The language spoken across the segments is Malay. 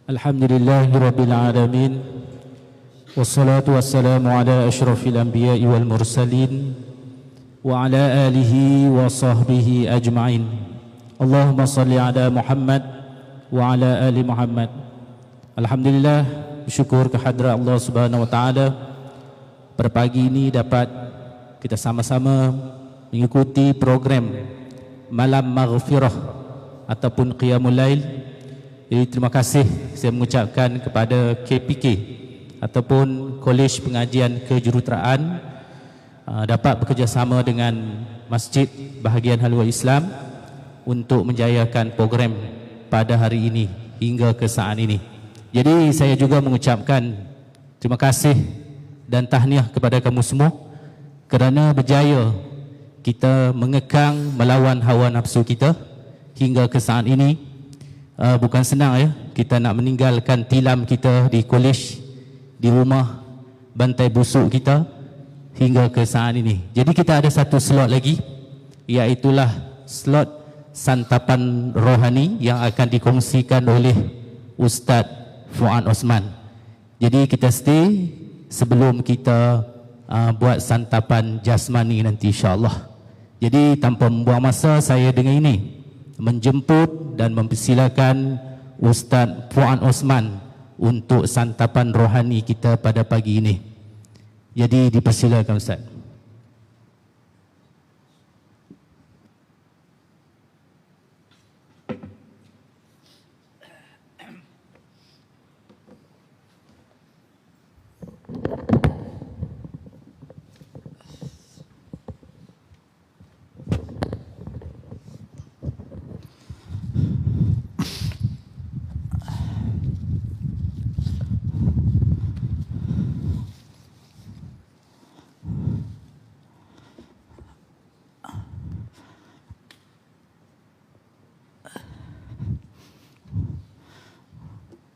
Alhamdulillahirabbil alamin. Wassalatu wassalamu ala asyrafil anbiya'i wal mursalin wa ala alihi wa sahbihi ajma'in. Allahumma salli ala Muhammad wa ala ali Muhammad. Alhamdulillah, bersyukur kehadrat Allah Subhanahu wa taala. Pada pagi ini dapat kita sama-sama mengikuti program Malam Maghfirah ataupun Qiyamul Lail. Jadi terima kasih saya mengucapkan kepada KPK ataupun Kolej Pengajian Kejuruteraan dapat bekerjasama dengan Masjid Bahagian Halwa Islam untuk menjayakan program pada hari ini hingga ke saat ini. Jadi saya juga mengucapkan terima kasih dan tahniah kepada kamu semua kerana berjaya kita mengekang melawan hawa nafsu kita hingga ke saat ini. Bukan senang ya, kita nak meninggalkan tilam kita di kolej, di rumah, bantai busuk kita hingga ke saat ini. Jadi kita ada satu slot lagi, iaitulah slot santapan rohani yang akan dikongsikan oleh Ustaz Fuad Osman. Jadi kita stay sebelum kita buat santapan jasmani nanti insya-Allah. Jadi tanpa membuang masa, saya dengan ini menjemput dan mempersilakan Ustaz Fuad Osman untuk santapan rohani kita pada pagi ini. Jadi dipersilakan Ustaz.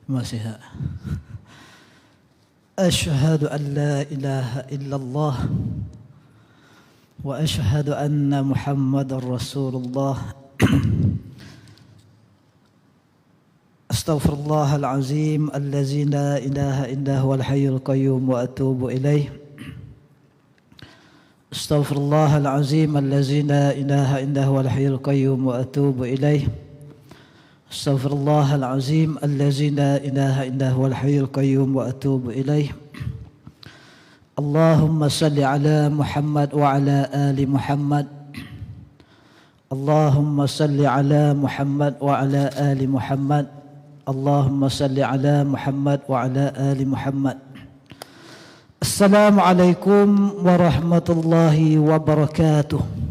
Masih. Asyhadu an la ilaha illallah wa asyhadu anna Muhammadar Rasulullah. Astaghfirullahal azim allazi la ilaha illa huwal hayyul qayyum wa atubu ilaih. Astaghfirullahal azim allazi la ilaha illa huwal hayyul qayyum wa atubu ilaih. Astaghfirullahal azim allazi la ilaha illa huwal hayyul qayyum wa atubu ilaih. Allahumma salli ala Muhammad wa ala ali Muhammad. Allahumma salli ala Muhammad wa ala ali Muhammad. Allahumma salli ala Muhammad wa ala ali Muhammad. Assalamualaikum warahmatullahi wabarakatuh.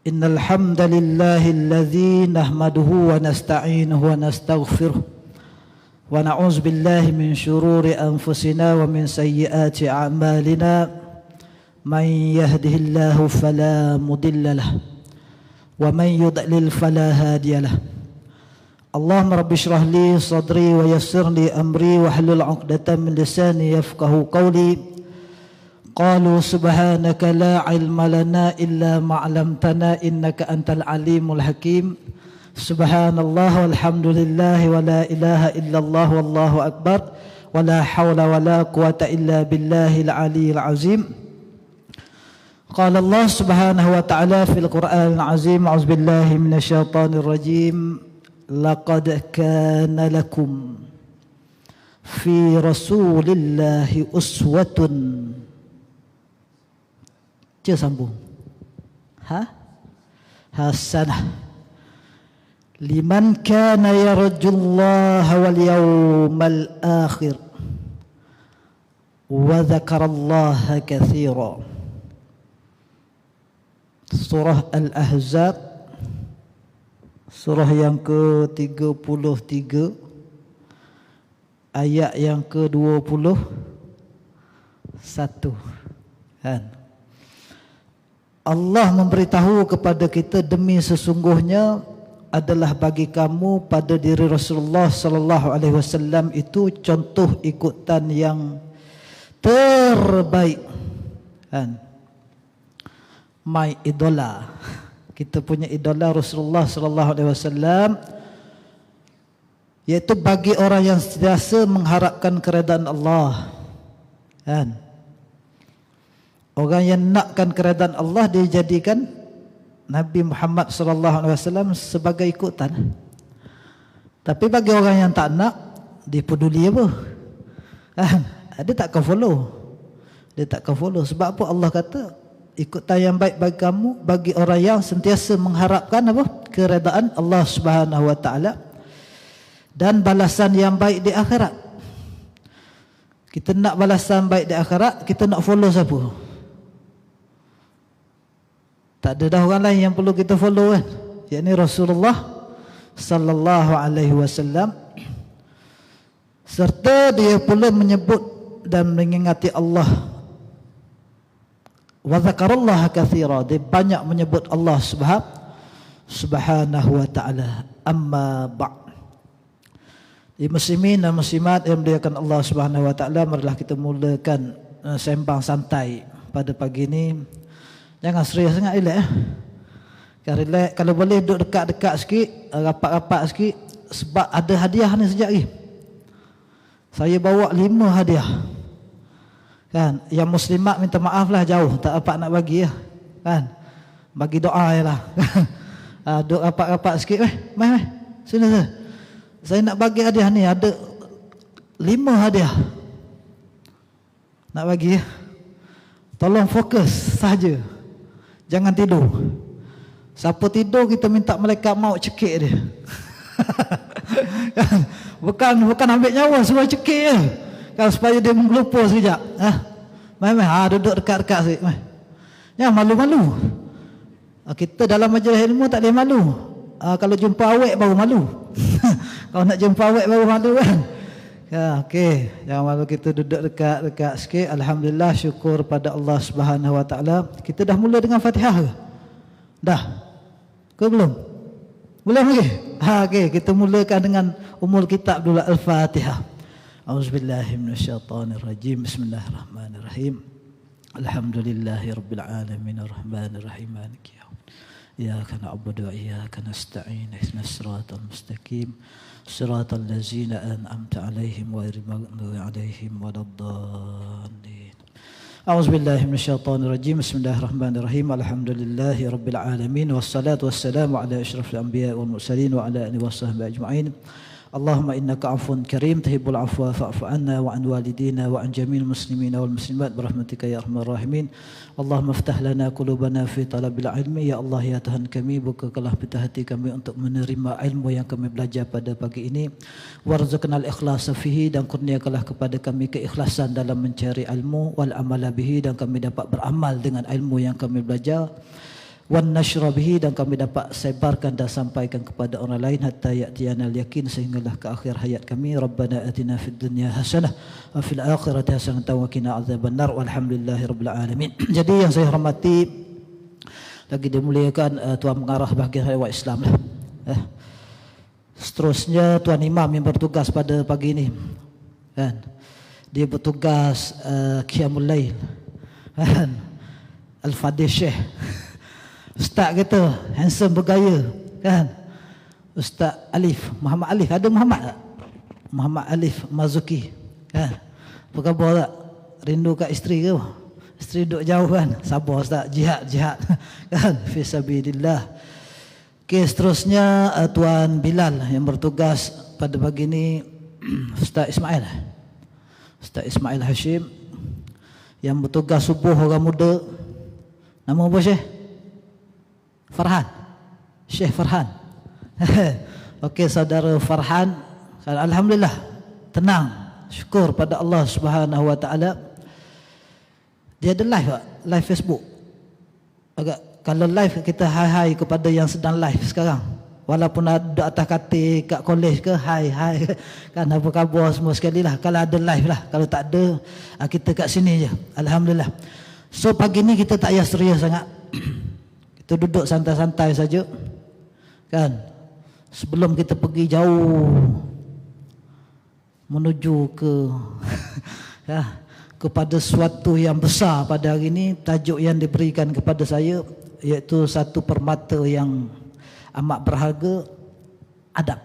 Innal hamdalillahi alladzi nahmaduhu wa nasta'inuhu wa nastaghfiruh wa na'udzu billahi min shururi anfusina wa min sayyiati a'malina. Man yahdihillahu fala mudilla lahu wa man yudlil fala hadiya lahu. Allahumma rabbi shrah li sadri wa yassir li amri wa hlul 'uqdatam min lisani yafqahu qawli. Qalu subhanaka la ilma lana illa ma 'allamtana innaka antal alimul hakim. Subhanallah walhamdulillah wa la ilaha illallah wallahu akbar wa la hawla wa la quwata illa billahil aliyil azim. Qala Allah subhanahu wa ta'ala fil Qur'anil azim, a'udzu billahi minasyaitonir rajim. Laqad kana lakum fi rasulillahi uswatun. Dia sambung. Hasanah. Liman kana yarjullaha wal yawmal akhir wa dzakarallaha katsira. Surah Al-Ahzab, surah yang ke-33, ayat yang ke-21. Kan? Allah memberitahu kepada kita, demi sesungguhnya adalah bagi kamu pada diri Rasulullah sallallahu alaihi wasallam itu contoh ikutan yang terbaik. Kan? My idola. Kita punya idola Rasulullah sallallahu alaihi wasallam Yaitu bagi orang yang sentiasa mengharapkan keredaan Allah, kan? Orang yang nakkan keredaan Allah, dia jadikan Nabi Muhammad SAW sebagai ikutan. Tapi bagi orang yang tak nak, dia peduli apa? Kan? Dia tak akan follow. Dia tak akan follow. Sebab apa Allah kata ikutan yang baik bagi kamu, bagi orang yang sentiasa mengharapkan apa? Keredaan Allah Subhanahu Wa Taala dan balasan yang baik di akhirat. Kita nak balasan baik di akhirat, kita nak follow siapa? Tak ada dah orang lain yang perlu kita follow, kan? Yakni Rasulullah sallallahu alaihi wasallam. Serta dia pula menyebut dan mengingati Allah. Wa dzakarallaha katsira, dia banyak menyebut Allah Subhanahu wa taala. Amma ba'd. Di muslimin dan muslimat yang dimuliakan Allah Subhanahu wa taala, marilah kita mulakan sembang santai pada pagi ini. Jangan serius sangat, relax. Relax, kalau boleh duduk dekat-dekat sikit, rapat-rapat sikit, sebab ada hadiah ni sekejap lagi. Saya bawa 5 hadiah. Kan, yang muslimat minta maaf lah, jauh tak dapat nak bagi ya. Kan? Bagi doa jelah. Duduk rapat-rapat sikit, mai. Sini. Saya nak bagi hadiah ni, ada 5 hadiah. Nak bagi ya. Tolong fokus saja. Jangan tidur. Siapa tidur kita minta malaikat maut cekik dia. bukan ambil nyawa, suruh cekik je. Kan supaya dia menggelupur sekejap. Mai. Duduk dekat-dekat sikit. Jangan malu-malu. Kita dalam majlis ilmu tak boleh malu. Kalau jumpa awek baru malu. Kalau nak jumpa awek baru malu, kan? Ya, okey. Jangan malu, kita duduk dekat-dekat sikit. Alhamdulillah, syukur pada Allah Subhanahu Wa Taala. Kita dah mula dengan Fatihah ke? Dah? Ke belum? Belum lagi? Okey, kita mulakan dengan umul kitab dulu, Al-Fatihah. Auzubillahi minasyaitonirrajim. Bismillahirrahmanirrahim. Alhamdulillahirabbil alamin arrahmanir rahim maliki yaumiddin. Iyyaka na'budu wa iyyaka nasta'in. Ihdinas siratal mustaqim. Siratal ladzina an'amta 'alaihim ghairil maghdubi 'alaihim waladdallin. A'udzubillahi minasyaitonir rajim. Bismillahirrahmanirrahim. Alhamdulillahirabbil alamin wassalatu wassalamu ala asyrafil anbiya'i wal mursalin wa ala alihi washabbihi ajma'in. Allahumma innaka 'afuwun karim tuhibbul 'afwa fa'fu 'anna wa 'an walidina wa 'an jami'il muslimina wal muslimat birahmatika ya arhamar rahimin. Allahumma iftah lana qulubana fi talabil ilmi. Ya Allah, ya Tuhan kami, bukakanlah pita hati kami untuk menerima ilmu yang kami belajar pada pagi ini. Warzuqnal ikhlasa fihi, dan kurniakanlah kepada kami keikhlasan dalam mencari ilmu, wal amala bihi, dan kami dapat beramal dengan ilmu yang kami belajar. Wan nashra bihi, dan kami dapat sebarkan dan sampaikan kepada orang lain hatta ya'tiyanal yakin, sehinggalah ke akhir hayat kami. Rabbana atina fid dunya hasanah wa fil akhirati hasanah wa qina adzabannar. Walhamdulillahirabbil alamin. Jadi yang saya hormati, lagi dimuliakan tuan pengarah bahagian hakikat Islam lah. Seterusnya tuan imam yang bertugas pada pagi ini, kan? Dia bertugas qiyamul lail, kan? Al-Fadil Syekh. Ustaz kita handsome bergaya, kan? Ustaz Alif, Muhammad Alif, ada Muhammad tak? Muhammad Alif Mazuki, kan? Apa khabar tak? Rindu kat isteri ke? Isteri duduk jauh, kan? Sabar Ustaz, jihad kan? Fi sabilillah. Okey, seterusnya Tuan Bilal yang bertugas pada pagi ini, Ustaz Ismail Hashim yang bertugas subuh orang muda. Nama apa Syekh? Farhan, Syekh Farhan. Okey, saudara Farhan, alhamdulillah tenang, syukur pada Allah Subhanahu Wa Taala. Dia ada live Facebook. Agak kalau live kita hai kepada yang sedang live sekarang. Walaupun ada atas katil kat kolej ke, hai kan, apa khabar semua sekali lah. Kalau ada live lah, kalau tak ada kita kat sini je. Alhamdulillah. So pagi ni kita tak payah serius sangat. Kita duduk santai-santai saja, kan? Sebelum kita pergi jauh menuju ke kepada sesuatu yang besar pada hari ini, tajuk yang diberikan kepada saya iaitu satu permata yang amat berharga, adab.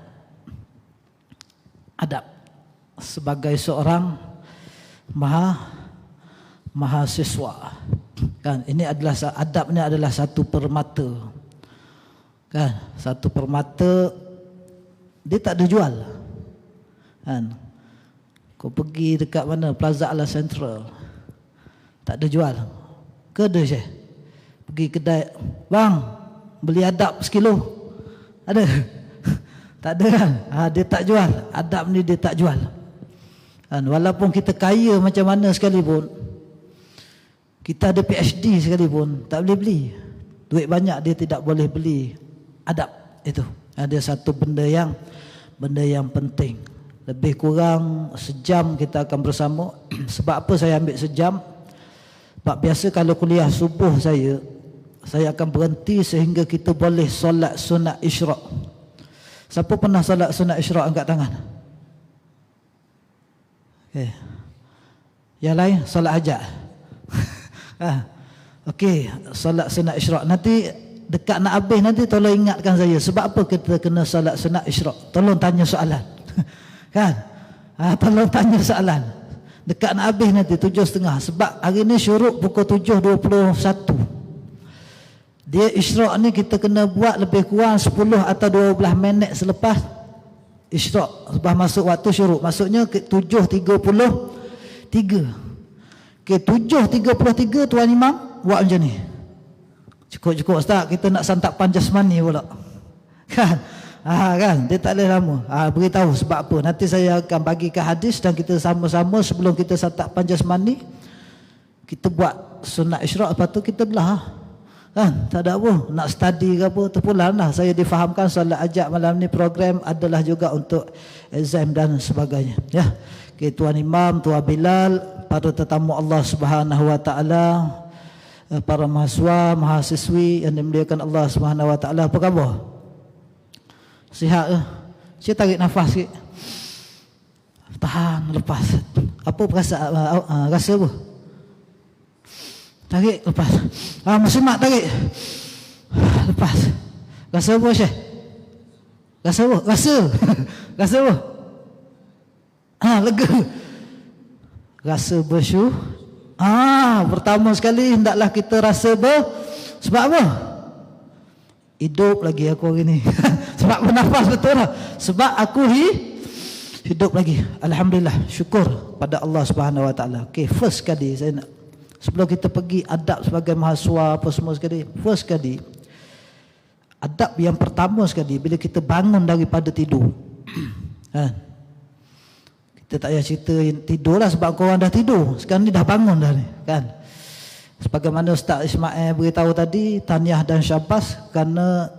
adab sebagai seorang mahasiswa. Kan, ini adalah adab ni adalah satu permata. Kan, satu permata dia tak ada jual. Kan, kau pergi dekat mana Plaza Ala Central, tak ada jual. Ke ada Syekh? Pergi kedai, bang beli adab sekilo, ada? Tak ada kan? Dia tak jual. Adab ni dia tak jual. Kan, walaupun kita kaya macam mana sekalipun, kita ada PhD sekalipun, tak boleh beli. Duit banyak dia tidak boleh beli adab itu. Ada satu benda yang penting. Lebih kurang sejam kita akan bersama. Sebab apa saya ambil sejam? Sebab biasa kalau kuliah subuh saya akan berhenti sehingga kita boleh solat sunat isyraq. Siapa pernah solat sunat isyraq angkat tangan? Okay. Yang lain solat hajat. Okey, solat sunat isyraq. Nanti dekat nak habis nanti tolong ingatkan saya. Sebab apa kita kena solat sunat isyraq? Tolong tanya soalan. Kan? Tolong tanya soalan. Dekat nak habis nanti 7.30. Sebab hari ni syuruk pukul 7.21. Dia isyraq ni kita kena buat lebih kurang 10 atau 12 minit selepas isyraq. Lepas masuk waktu syuruk. Maksudnya 7.33. Okay, 7.33 Tuan Imam buat macam ni. Cukup-cukup Ustaz, kita nak santapan jasmani pula. Kan? Kan? Dia tak boleh lama. Beritahu sebab apa. Nanti saya akan bagikan hadis dan kita sama-sama sebelum kita santapan jasmani, kita buat sunat isyraq, lepas tu kita belah. Kan? Tak ada apa. Nak study ke apa, terpulang lah. Saya difahamkan solat ajak malam ni program adalah juga untuk exam dan sebagainya. Ya. Okay, Tuan Imam, Tuan Bilal, para tetamu Allah Subhanahu wa taala, para mahasiswa, mahasiswi yang dimuliakan Allah Subhanahu wa taala, apa khabar? Sihat ke? Saya tarik nafas sikit. Tahan, lepas. Apa perasaan? Rasa apa? Tarik, lepas. Muslimat tarik. Lepas. Rasa apa Syekh? Rasa apa? Rasa apa? Lega. Rasa bersyukur. Pertama sekali hendaklah kita rasa sebab apa? Hidup lagi aku hari ni. Sebab bernafas betul lah. Sebab aku hidup lagi. Alhamdulillah, syukur pada Allah Subhanahu wa taala. Okey, first kali saya nak, sebelum kita pergi adab sebagai mahasiswa apa semua sekali, first kali adab yang pertama sekali bila kita bangun daripada tidur. Kita tak payah cerita tidur lah sebab korang dah tidur. Sekarang ni dah bangun dah ni, kan? Sebagaimana Ustaz Ismail beritahu tadi, tahniah dan syabas kerana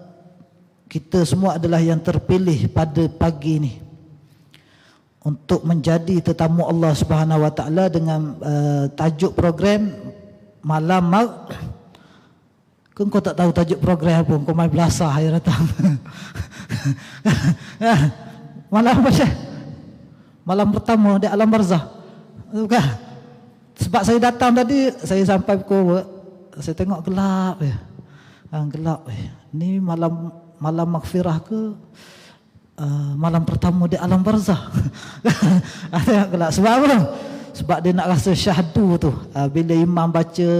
kita semua adalah yang terpilih pada pagi ni untuk menjadi tetamu Allah Subhanahu wa taala dengan tajuk program Malam kau tak tahu tajuk program apa, kau main belasah hari datang. Malam apa Syekh? Malam pertama di alam barzah. Bukan? Sebab saya datang tadi, saya sampai pukul, saya tengok gelap je. Gelap. Ni malam maghfirah ke malam pertama di alam barzah? Tengok gelap. Sebab apa? Sebab dia nak rasa syahdu tu. Bila imam baca,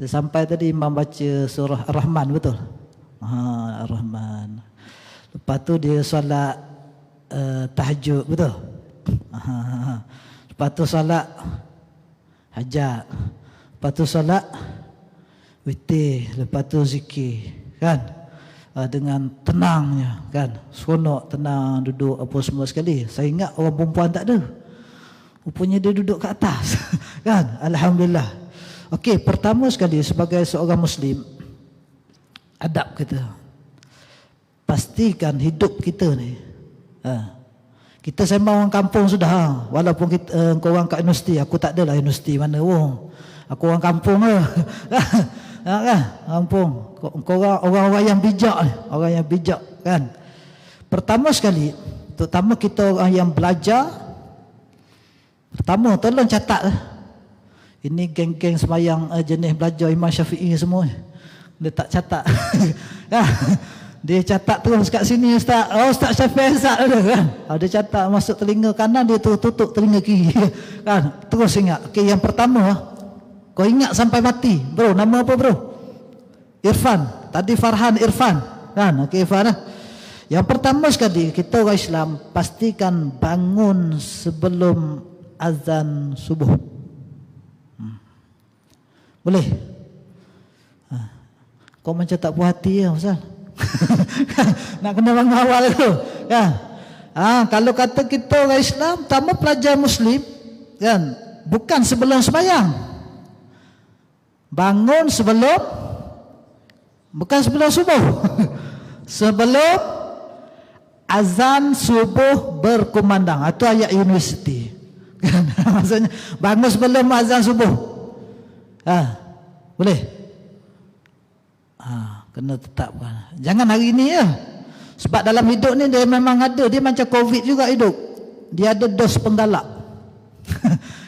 saya sampai tadi imam baca surah Ar-Rahman, betul? Ar-Rahman. Lepas tu dia solat tahajud, betul? Lepas tu solat hajat, lepas tu solat witir, lepas tu zikir, kan? Dengan tenangnya, kan? Seronok, tenang, duduk apa semua sekali. Saya ingat orang perempuan tak ada, rupanya dia duduk kat atas. Kan? Alhamdulillah. Okey, pertama sekali sebagai seorang Muslim, adab kita, pastikan hidup kita ni, kita sembang orang kampung sudah. Walaupun kita, kau orang kat universiti, aku tak adalah universiti mana pun. Aku orang kampung ke. Kan? Kampung. Kau orang yang bijak ni, orang yang bijak, kan? Pertama sekali, terutama kita orang yang belajar, pertama tolong catat. Ini geng-geng semayang jenis belajar Imam Syafi'i semua, dia tak catat. Dia catat terus kat sini Ustaz. Oh Ustaz Syafiq Ustaz ada kan. Dia catat masuk telinga kanan, dia tutup telinga kiri kan. Terus ingat. Okey, yang pertama kau ingat sampai mati. Bro, nama apa bro? Irfan. Tadi Farhan Irfan kan. Okey Irfan. Yang pertama sekali kita orang Islam pastikan bangun sebelum azan subuh. Boleh? Kau macam tak puas hati ya Ustaz. Nak kena bangun awal tu kan. Kalau kata kita orang Islam, pertama pelajar Muslim kan, bukan sebelum sembahyang. Bangun sebelum, bukan sebelum subuh. Sebelum azan subuh berkumandang. Itu ayat universiti. Maksudnya bangun sebelum azan subuh. Boleh? Kena tetapkan. Jangan hari ni ya. Sebab dalam hidup ni dia memang ada. Dia macam COVID juga hidup. Dia ada dos penggalak.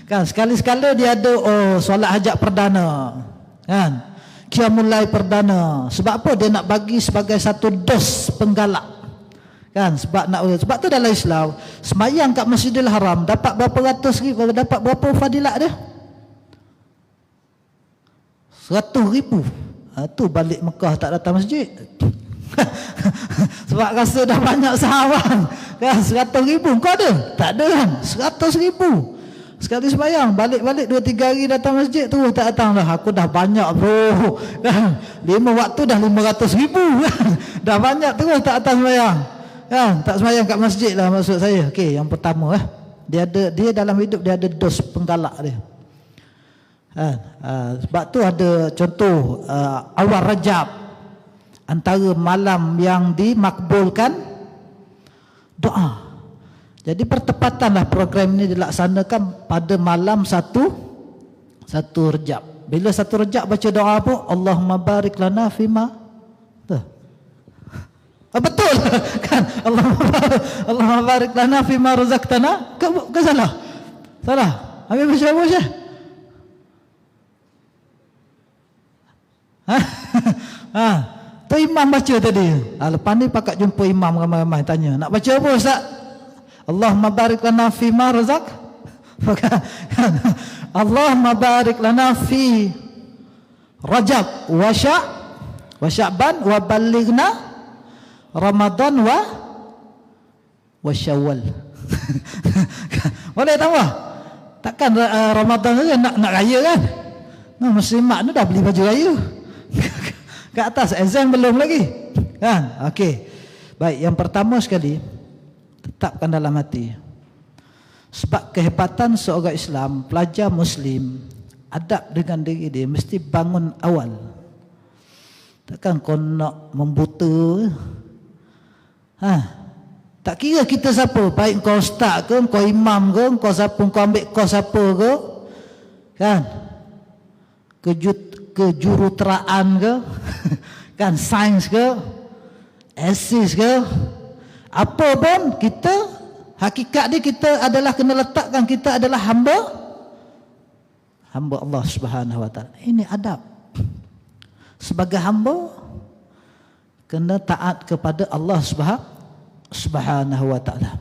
Kan sekali-sekala dia ada solat hajat perdana. Kan? Qiyamul perdana. Sebab apa? Dia nak bagi sebagai satu dos penggalak. Kan? Sebab tu dalam Islam, sembahyang kat Masjidil Haram dapat berapa ratus ribu, dapat berapa fadilat dia? 100,000. Tu balik Mekah tak datang masjid. Sebab rasa dah banyak sahabat kan. 100,000 kau ada? Tak ada kan. 100,000 sekali sembahyang. Balik-balik 2-3 hari datang masjid, terus tak datang dah. Aku dah banyak bro kan. 5 waktu dah 500,000 kan. Dah banyak terus tak datang sembahyang kan. Tak sembahyang kat masjid lah maksud saya. Okey, yang pertama dia dalam hidup dia ada dos penggalak dia. Sebab tu ada contoh awal Rajab, antara malam yang dimakbulkan doa. Jadi pertepatanlah program ini dilaksanakan pada malam satu Rajab. Bila satu Rajab baca doa apa? Allahumma barik lana fima. Betul kan? Allahumma barik lana fima razaqtana. Ke salah? Salah. Habis baca apa Syekh? Tu imam baca tadi. Lepas ni pakat jumpa imam ramai-ramai tanya, nak baca apa Ustaz? Allahumma barik lana fi ma razaq. Allahumma barik lana fi Rajab wa Sya'ban wa ballighna Ramadan wa Syawal. Boleh tambah? Takkan Ramadan saja nak raya kan? Muslimat ni dah beli baju raya. Kat atas exam belum lagi kan. Okey, baik, yang pertama sekali tetapkan dalam hati, sebab kehebatan seorang Islam, pelajar Muslim, adab dengan diri dia mesti bangun awal. Takkan kau nak membuta tak kira kita siapa, baik kau ustaz ke, kau imam ke, kau siapa, kau ambil kos siapa ke kan, kejuruteraan ke kan, sains ke, esis ke, apa pun kita, hakikat dia kita adalah kena letakkan kita adalah hamba Allah Subhanahu wa taala. Ini adab. Sebagai hamba kena taat kepada Allah Subhanahu wa taala.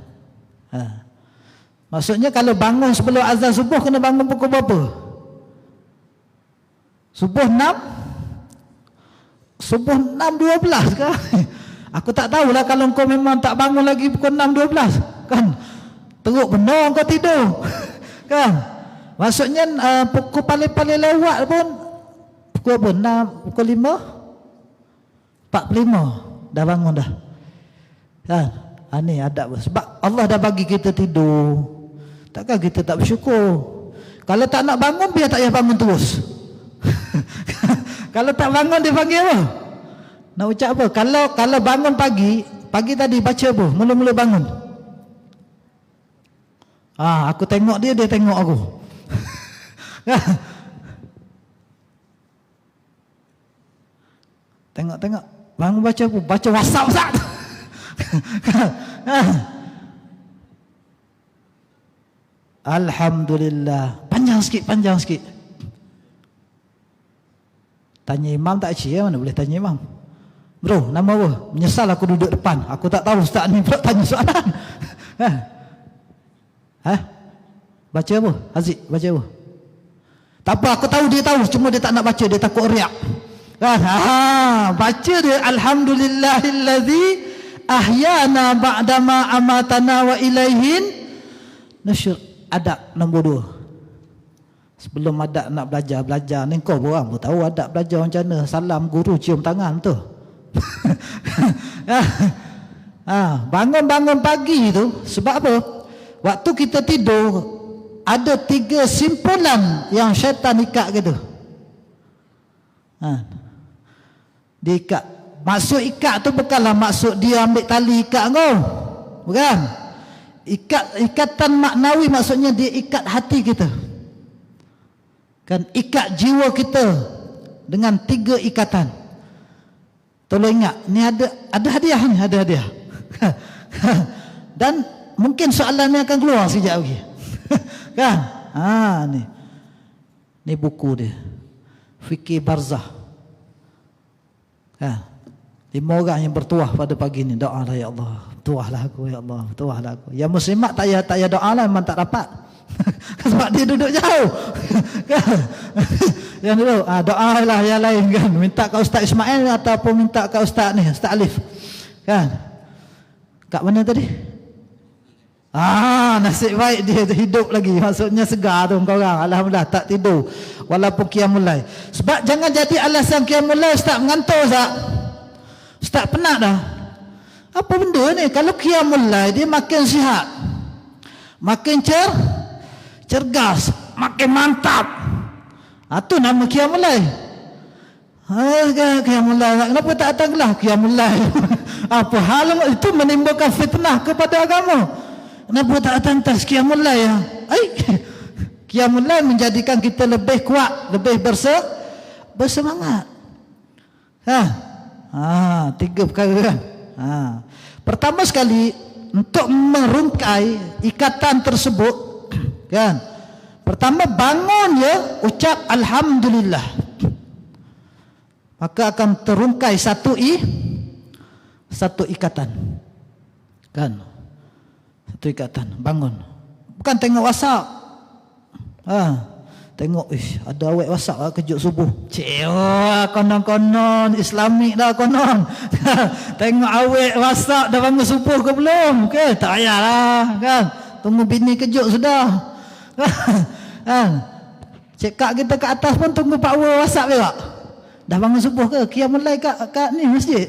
Maksudnya kalau bangun sebelum azan subuh kena bangun pukul berapa? Subuh 6.12 ke? Aku tak tahulah kalau kau memang tak bangun lagi pukul 6.12 kan. Teruk benar kau tidur kan. Maksudnya pukul paling lewat pun pukul apa? 6, pukul 5.45 dah bangun dah kan. Ini adab. Sebab Allah dah bagi kita tidur, takkan kita tak bersyukur. Kalau tak nak bangun, biar tak payah bangun terus. Kalau tak bangun dia panggil apa? Nak ucap apa? Kalau bangun pagi tadi baca apa? Mula-mula bangun. Aku tengok dia tengok aku. Tengok. Bangun baca apa? Baca WhatsApp Ustaz. Alhamdulillah. Panjang sikit. Tanya imam tak cia, mana boleh tanya imam. Bro, nama apa? Menyesal aku duduk depan. Aku tak tahu ustaz ni pula tanya soalan. Baca apa? Haziq, baca apa? Tak apa, aku tahu dia tahu, cuma dia tak nak baca, dia takut riak. Kan? Baca dia, alhamdulillahillazi ahyana ba'dama amatana wa ilaihin nusyur. Adab nombor 2. Sebelum adab nak belajar ni kau orang pun tahu adab belajar macam mana. Salam guru cium tangan tu. Bangun-bangun pagi tu sebab apa? Waktu kita tidur ada 3 simpulan yang syaitan ikat gitu. Diikat. Maksud ikat tu bukanlah maksud dia ambil tali ikat kau. Bukan. Ikatan maknawi maksudnya dia ikat hati kita. Kan ikat jiwa kita dengan 3 ikatan. Tolong ingat, ni ada hadiah ni, ada hadiah. Dan mungkin soalan ni akan keluar sekejap lagi. Kan? Ni buku dia. Fikir Barzah. Kan? 5 orang yang bertuah pada pagi ni. Doa lah ya Allah. Tuahlah aku ya Allah. Tuahlah aku. Yang muslimat tak payah doa lah, memang tak dapat. Sebab dia duduk jauh. Kan? Yang dulu doa lah yang lain kan. Minta kat Ustaz Ismail ataupun minta kat Ustaz ni, Ustaz Alif. Kan? Kat mana tadi? Nasib baik dia hidup lagi. Maksudnya segar tu korang. Alhamdulillah tak tidur walaupun qiyamul lail. Sebab jangan jadi alasan qiyamul lail Ustaz mengantuk Ustaz. Ustaz penat dah. Apa benda ni? Kalau qiyamul lail dia makin sihat, makin cergas, makin mantap. Tu nama qiyamul lail. Qiyamul lail. Kenapa tak datanglah qiyamul lail? Apa hal itu menimbulkan fitnah kepada agama? Kenapa tak datang qiyamul lail? Qiyamul lail menjadikan kita lebih kuat, lebih bersemangat. 3 perkara kan. Pertama sekali untuk merungkai ikatan tersebut kan. Pertama bangun ya, ucap alhamdulillah. Maka akan terungkai satu ikatan. Kan? Satu ikatan, bangun. Bukan tengok WhatsApp. Tengok ada awet WhatsApp lah kejut subuh. Konon-konon Islamik dah konon. Tengok awet WhatsApp dah bangun subuh ke belum? Okay, tak payahlah kan. Tunggu bini kejut sudah. Cekak kita kat atas pun tunggu power WhatsApp juga. Dah bangun subuh ke? Qiyamul lail kat ni masjid.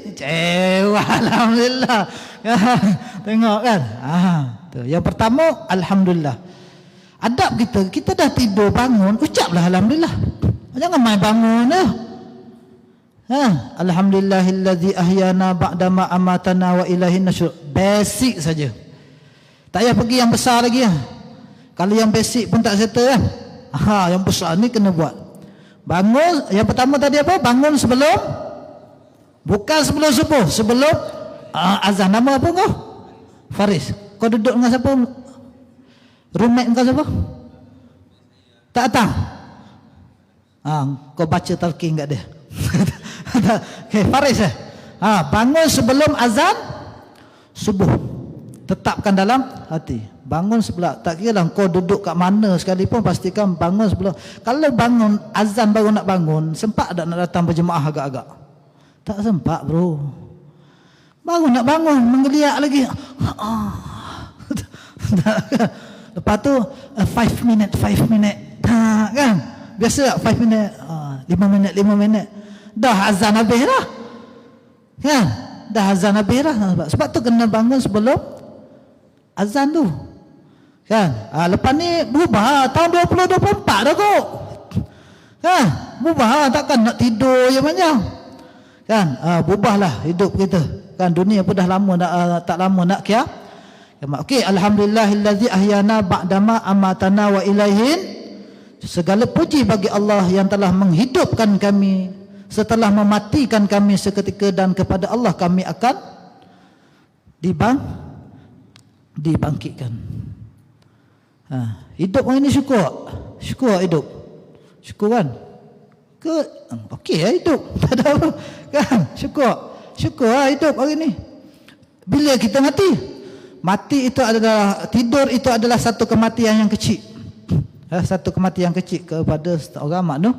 Alhamdulillah. Tengok kan. Yang pertama alhamdulillah. Adab kita dah tidur bangun, ucaplah alhamdulillah. Jangan main bangun dah. Alhamdulillahillazi ahyana ba'dama amatana wa ilaihin nusyur. Basic saja. Tak payah pergi yang besar lagi. Kalau yang basic pun tak settle kan. Yang besar ni kena buat. Bangun, yang pertama tadi apa? Bangun sebelum, bukan sebelum subuh, sebelum azan. Nama apa kau? Faris. Kau duduk dengan siapa? Roommate kau siapa? Tak datang? Kau baca talqin kat dia. Okay, Faris bangun sebelum azan subuh. Tetapkan dalam hati. Bangun sebelah. Tak kira lah kau duduk kat mana sekalipun, pastikan bangun sebelum. Kalau bangun azan baru nak bangun, sempat tak nak datang berjemaah agak-agak? Tak sempat bro. Baru nak bangun, menggeliat lagi. Lepas tu 5 minit kan. Biasa 5 minit, 5 minit. Dah azan habis dah. Kan? Dah azan habis dah. Sebab tu kena bangun sebelum azan tu. Kan? Lepas ni berubah tahun 2024 dah kok. Kan? Berubah takkan nak tidur je panjang. Kan? Berubahlah hidup kita. Kan dunia pun dah lama tak lama nak kiamat. Okey, alhamdulillahillazi ahyana ba'dama amatana wa ilaihin. Segala puji bagi Allah yang telah menghidupkan kami setelah mematikan kami seketika, dan kepada Allah kami akan dibangkitkan. Hidup orang ini syukur. Syukur hidup. Syukur kan? Okey hidup. Tak ada apa. Kan? Syukur. Syukur hidup hari ni. Bila kita mati itu adalah, tidur itu adalah satu kematian yang kecil. Satu kematian yang kecil kepada orang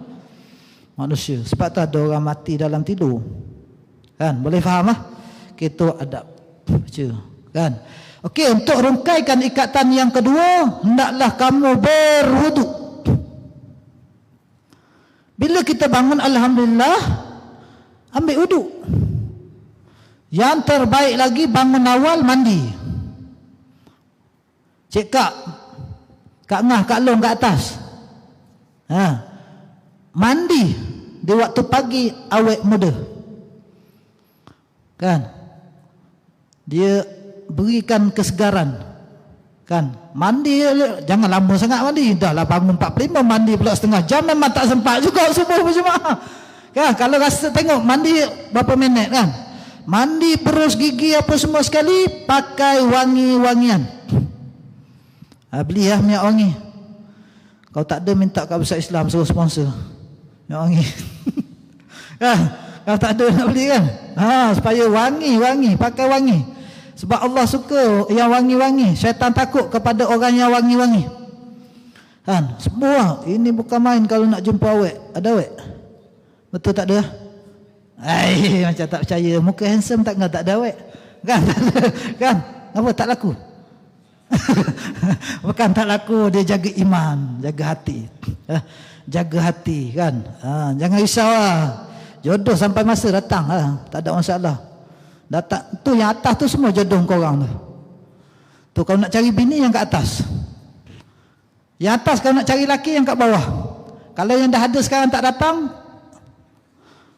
manusia. Sebab tu ada orang mati dalam tidur. Kan? Boleh faham Kita adab. Kan? Okey, untuk rungkaikan ikatan yang kedua, hendaklah kamu berwuduk. Bila kita bangun, alhamdulillah, ambil wuduk. Yang terbaik lagi, bangun awal mandi. Cik Kak Ngah, Kak Long kat atas. Mandi di waktu pagi awet muda. Kan? Dia berikan kesegaran. Kan? Mandi jangan lama sangat mandi. Dahlah bangun 45 mandi pula setengah jam, memang tak sempat juga subuh berjemaah. Kan? Kalau rasa tengok mandi berapa minit kan? Mandi berus gigi apa semua sekali, pakai wangi-wangian. Beli minyak wangi. Kalau tak ada, minta kat Besar Islam suruh sponsor minyak wangi. Kalau tak ada nak beli kan, supaya wangi-wangi, pakai wangi. Sebab Allah suka yang wangi-wangi. Syaitan takut kepada orang yang wangi-wangi. Kan? Semua ini bukan main. Kalau nak jumpa awet, ada awet? Betul tak ada? Macam tak percaya. Muka handsome tak ada awet? Kan? Tak ada. Kan? Apa tak laku? Bukan tak laku, dia jaga iman, jaga hati. Jaga hati kan. Jangan risau jodoh sampai masa datang tak ada masalah. Datang tu yang atas tu semua jodoh korang tu. Tu kalau nak cari bini yang kat atas. Yang atas kalau nak cari laki yang kat bawah. Kalau yang dah ada sekarang tak datang,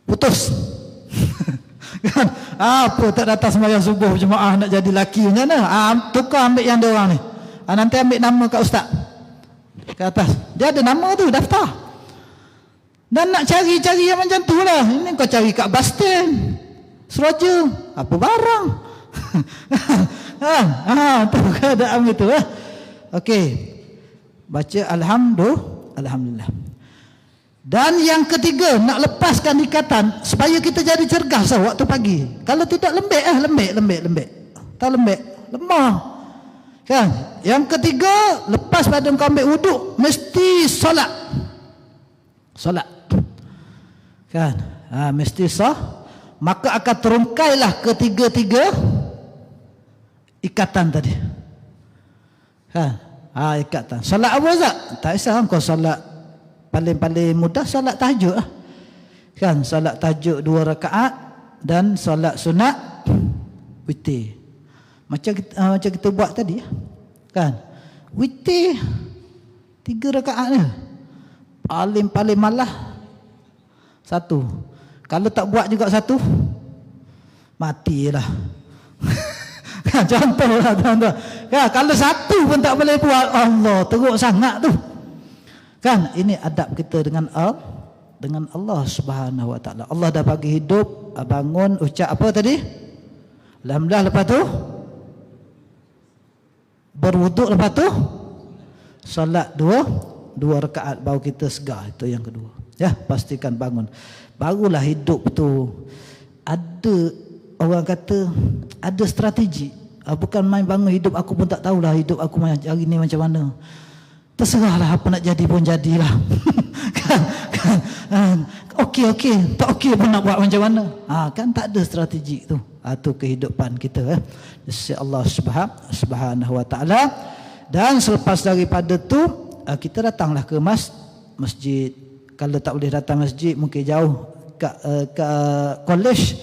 putus. Kan? Apa tak datang sembahyang subuh berjemaah nak jadi laki macam mana? Tukar ambil yang dia orang ni. Nanti ambil nama kat ustaz. Kat atas. Dia ada nama tu, daftar. Dan nak cari-cari yang macam tu lah. Ini kau cari kat bus stand, Seroja, apa barang. Tu keadaan itu. Okey. Baca Alhamdulillah. Dan yang ketiga, nak lepaskan ikatan supaya kita jadi cergas waktu pagi. Kalau tidak lembek. Tak lembek, lemah. Kan? Yang ketiga, lepas pada kau ambil wuduk, mesti solat. Kan? Mesti maka akan terungkailah ketiga-tiga ikatan tadi. Kan? Ikatan. Solat apa Ustaz? Tak kisah kau solat. Paling mudah solat tahajud lah. Kan, solat tahajud 2 rakaat dan solat sunat witir. Macam kita buat tadi kan. Witir 3 rakaat ni. Paling malah 1. Kalau tak buat juga 1, matilah. Kan, contohlah tuan-tuan. Kan, kalau 1 pun tak boleh buat, Allah teruk sangat tu. Kan, ini adab kita dengan Allah Subhanahu Wa Taala. Allah dah bagi hidup, bangun, ucap apa tadi? Alhamdulillah, lepas tu berwuduk, lepas tu solat 2 rakaat baru kita segar. Itu yang kedua. Ya, pastikan bangun. Barulah hidup tu ada, orang kata ada strategi. Bukan main bangun hidup, aku pun tak tahulah hidup aku hari ni macam mana. Terserahlah apa nak jadi pun jadilah. kan? Okey, tak okey pun nak buat macam mana. Kan tak ada strategi tu. Tu kehidupan kita. Allah Subhanahu Wa Taala. Dan selepas daripada tu, kita datanglah ke masjid. Kalau tak boleh datang masjid, mungkin jauh ke college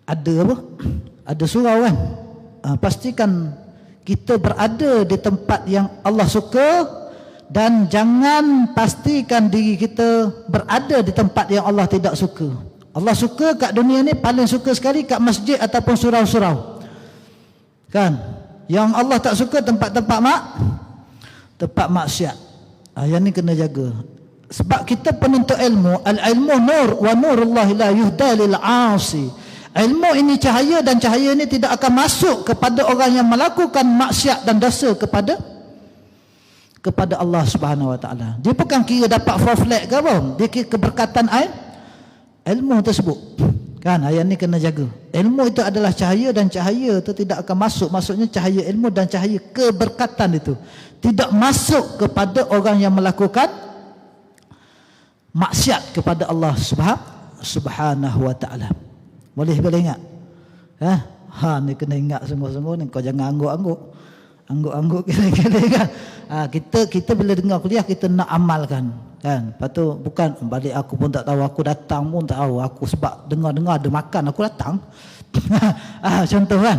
ada apa? Ada surau kan? Pastikan kita berada di tempat yang Allah suka, dan jangan pastikan diri kita berada di tempat yang Allah tidak suka. Allah suka kat dunia ni, paling suka sekali kat masjid ataupun surau-surau. Kan? Yang Allah tak suka tempat-tempat maksiat. Yang ni kena jaga. Sebab kita penuntut ilmu, al-ilmu nur wa nurullahi la yuhda lil 'asi. Ilmu ini cahaya, dan cahaya ini tidak akan masuk kepada orang yang melakukan maksiat dan dosa kepada Allah Subhanahu Wa Taala. Dia bukan kira dapat 4 flat ke apa. Dia kira keberkatan ilmu tersebut. Kan ayat ni kena jaga. Ilmu itu adalah cahaya dan cahaya itu tidak akan masuk. Maksudnya cahaya ilmu dan cahaya keberkatan itu tidak masuk kepada orang yang melakukan maksiat kepada Allah Subhanahu wa taala. Boleh ingat? Ni kena ingat semua-semua ni, kau jangan angguk-angguk. Angguk-angguk kira-kira kan. Kita bila dengar kuliah kita nak amalkan kan. Lepas tu bukan balik aku pun tak tahu, aku datang pun tak tahu, aku sebab dengar-dengar ada makan aku datang. Contoh kan.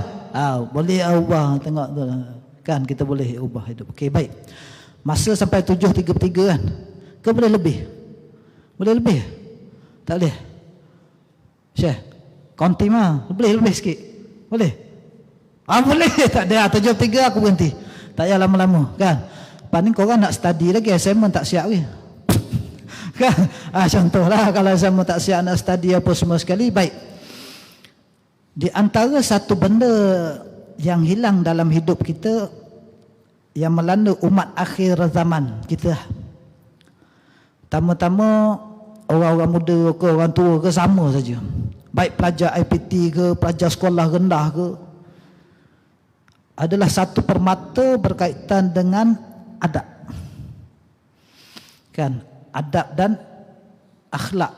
Boleh ubah tengok tu kan, kita boleh ubah hidup. Okey, baik. Masa sampai 7.33 kan. Ke boleh lebih? Boleh lebih? Tak boleh. Syekh, konti mah boleh lebih sikit. Boleh? Boleh. Tak ada. 7.3 aku berhenti. Tak payah lama-lama kan. Lepas ni korang nak study lagi, assignment tak siap ke? Kan? Contohlah kalau assignment tak siap nak study apa semua sekali. Baik. Di antara satu benda yang hilang dalam hidup kita yang melanda umat akhir zaman kita, pertama-tama orang-orang muda ke orang tua ke sama saja. Baik pelajar IPT ke, pelajar sekolah rendah ke, adalah satu permata berkaitan dengan adab. Kan? Adab dan akhlak.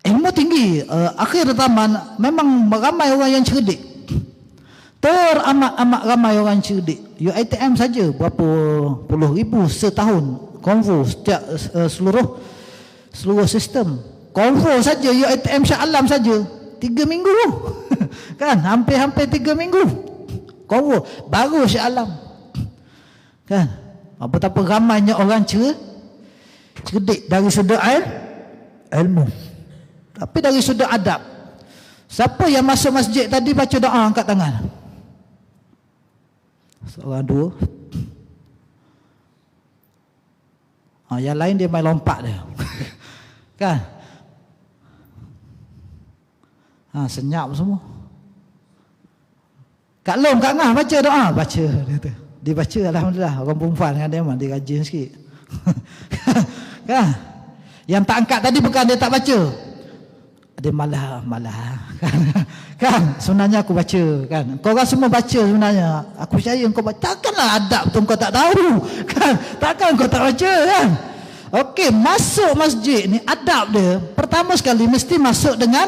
Ilmu tinggi. Akhir zaman memang ramai orang yang cerdik. Teramat-amat ramai orang cerdik. UiTM saja berapa puluh ribu setahun konvo setiap seluruh sistem. Konvo saja UiTM Shah Alam saja 3 minggu. Kan? Hampir-hampir 3 minggu. Konvo baru Shah Alam. Kan? Betapa ramainya orang cerdik dari sudut ilmu. Tapi dari sudut adab. Siapa yang masuk masjid tadi baca doa angkat tangan? Seorang dua. Yang lain dia main lompat dia. Kan? Senyap semua. Kak Long, Kak Ngah baca doa. Baca dia tu. Dia baca alhamdulillah. Orang perempuan kan dia memang dia rajin sikit. Kan? Yang tak angkat tadi bukan dia tak baca. Dia malah kan sebenarnya aku baca kan. Kau orang semua baca sebenarnya. Aku percaya kau baca. Takkanlah adab tu kau tak tahu kan. Takkan kau tak baca kan. Okey, masuk masjid ni adab dia pertama sekali mesti masuk dengan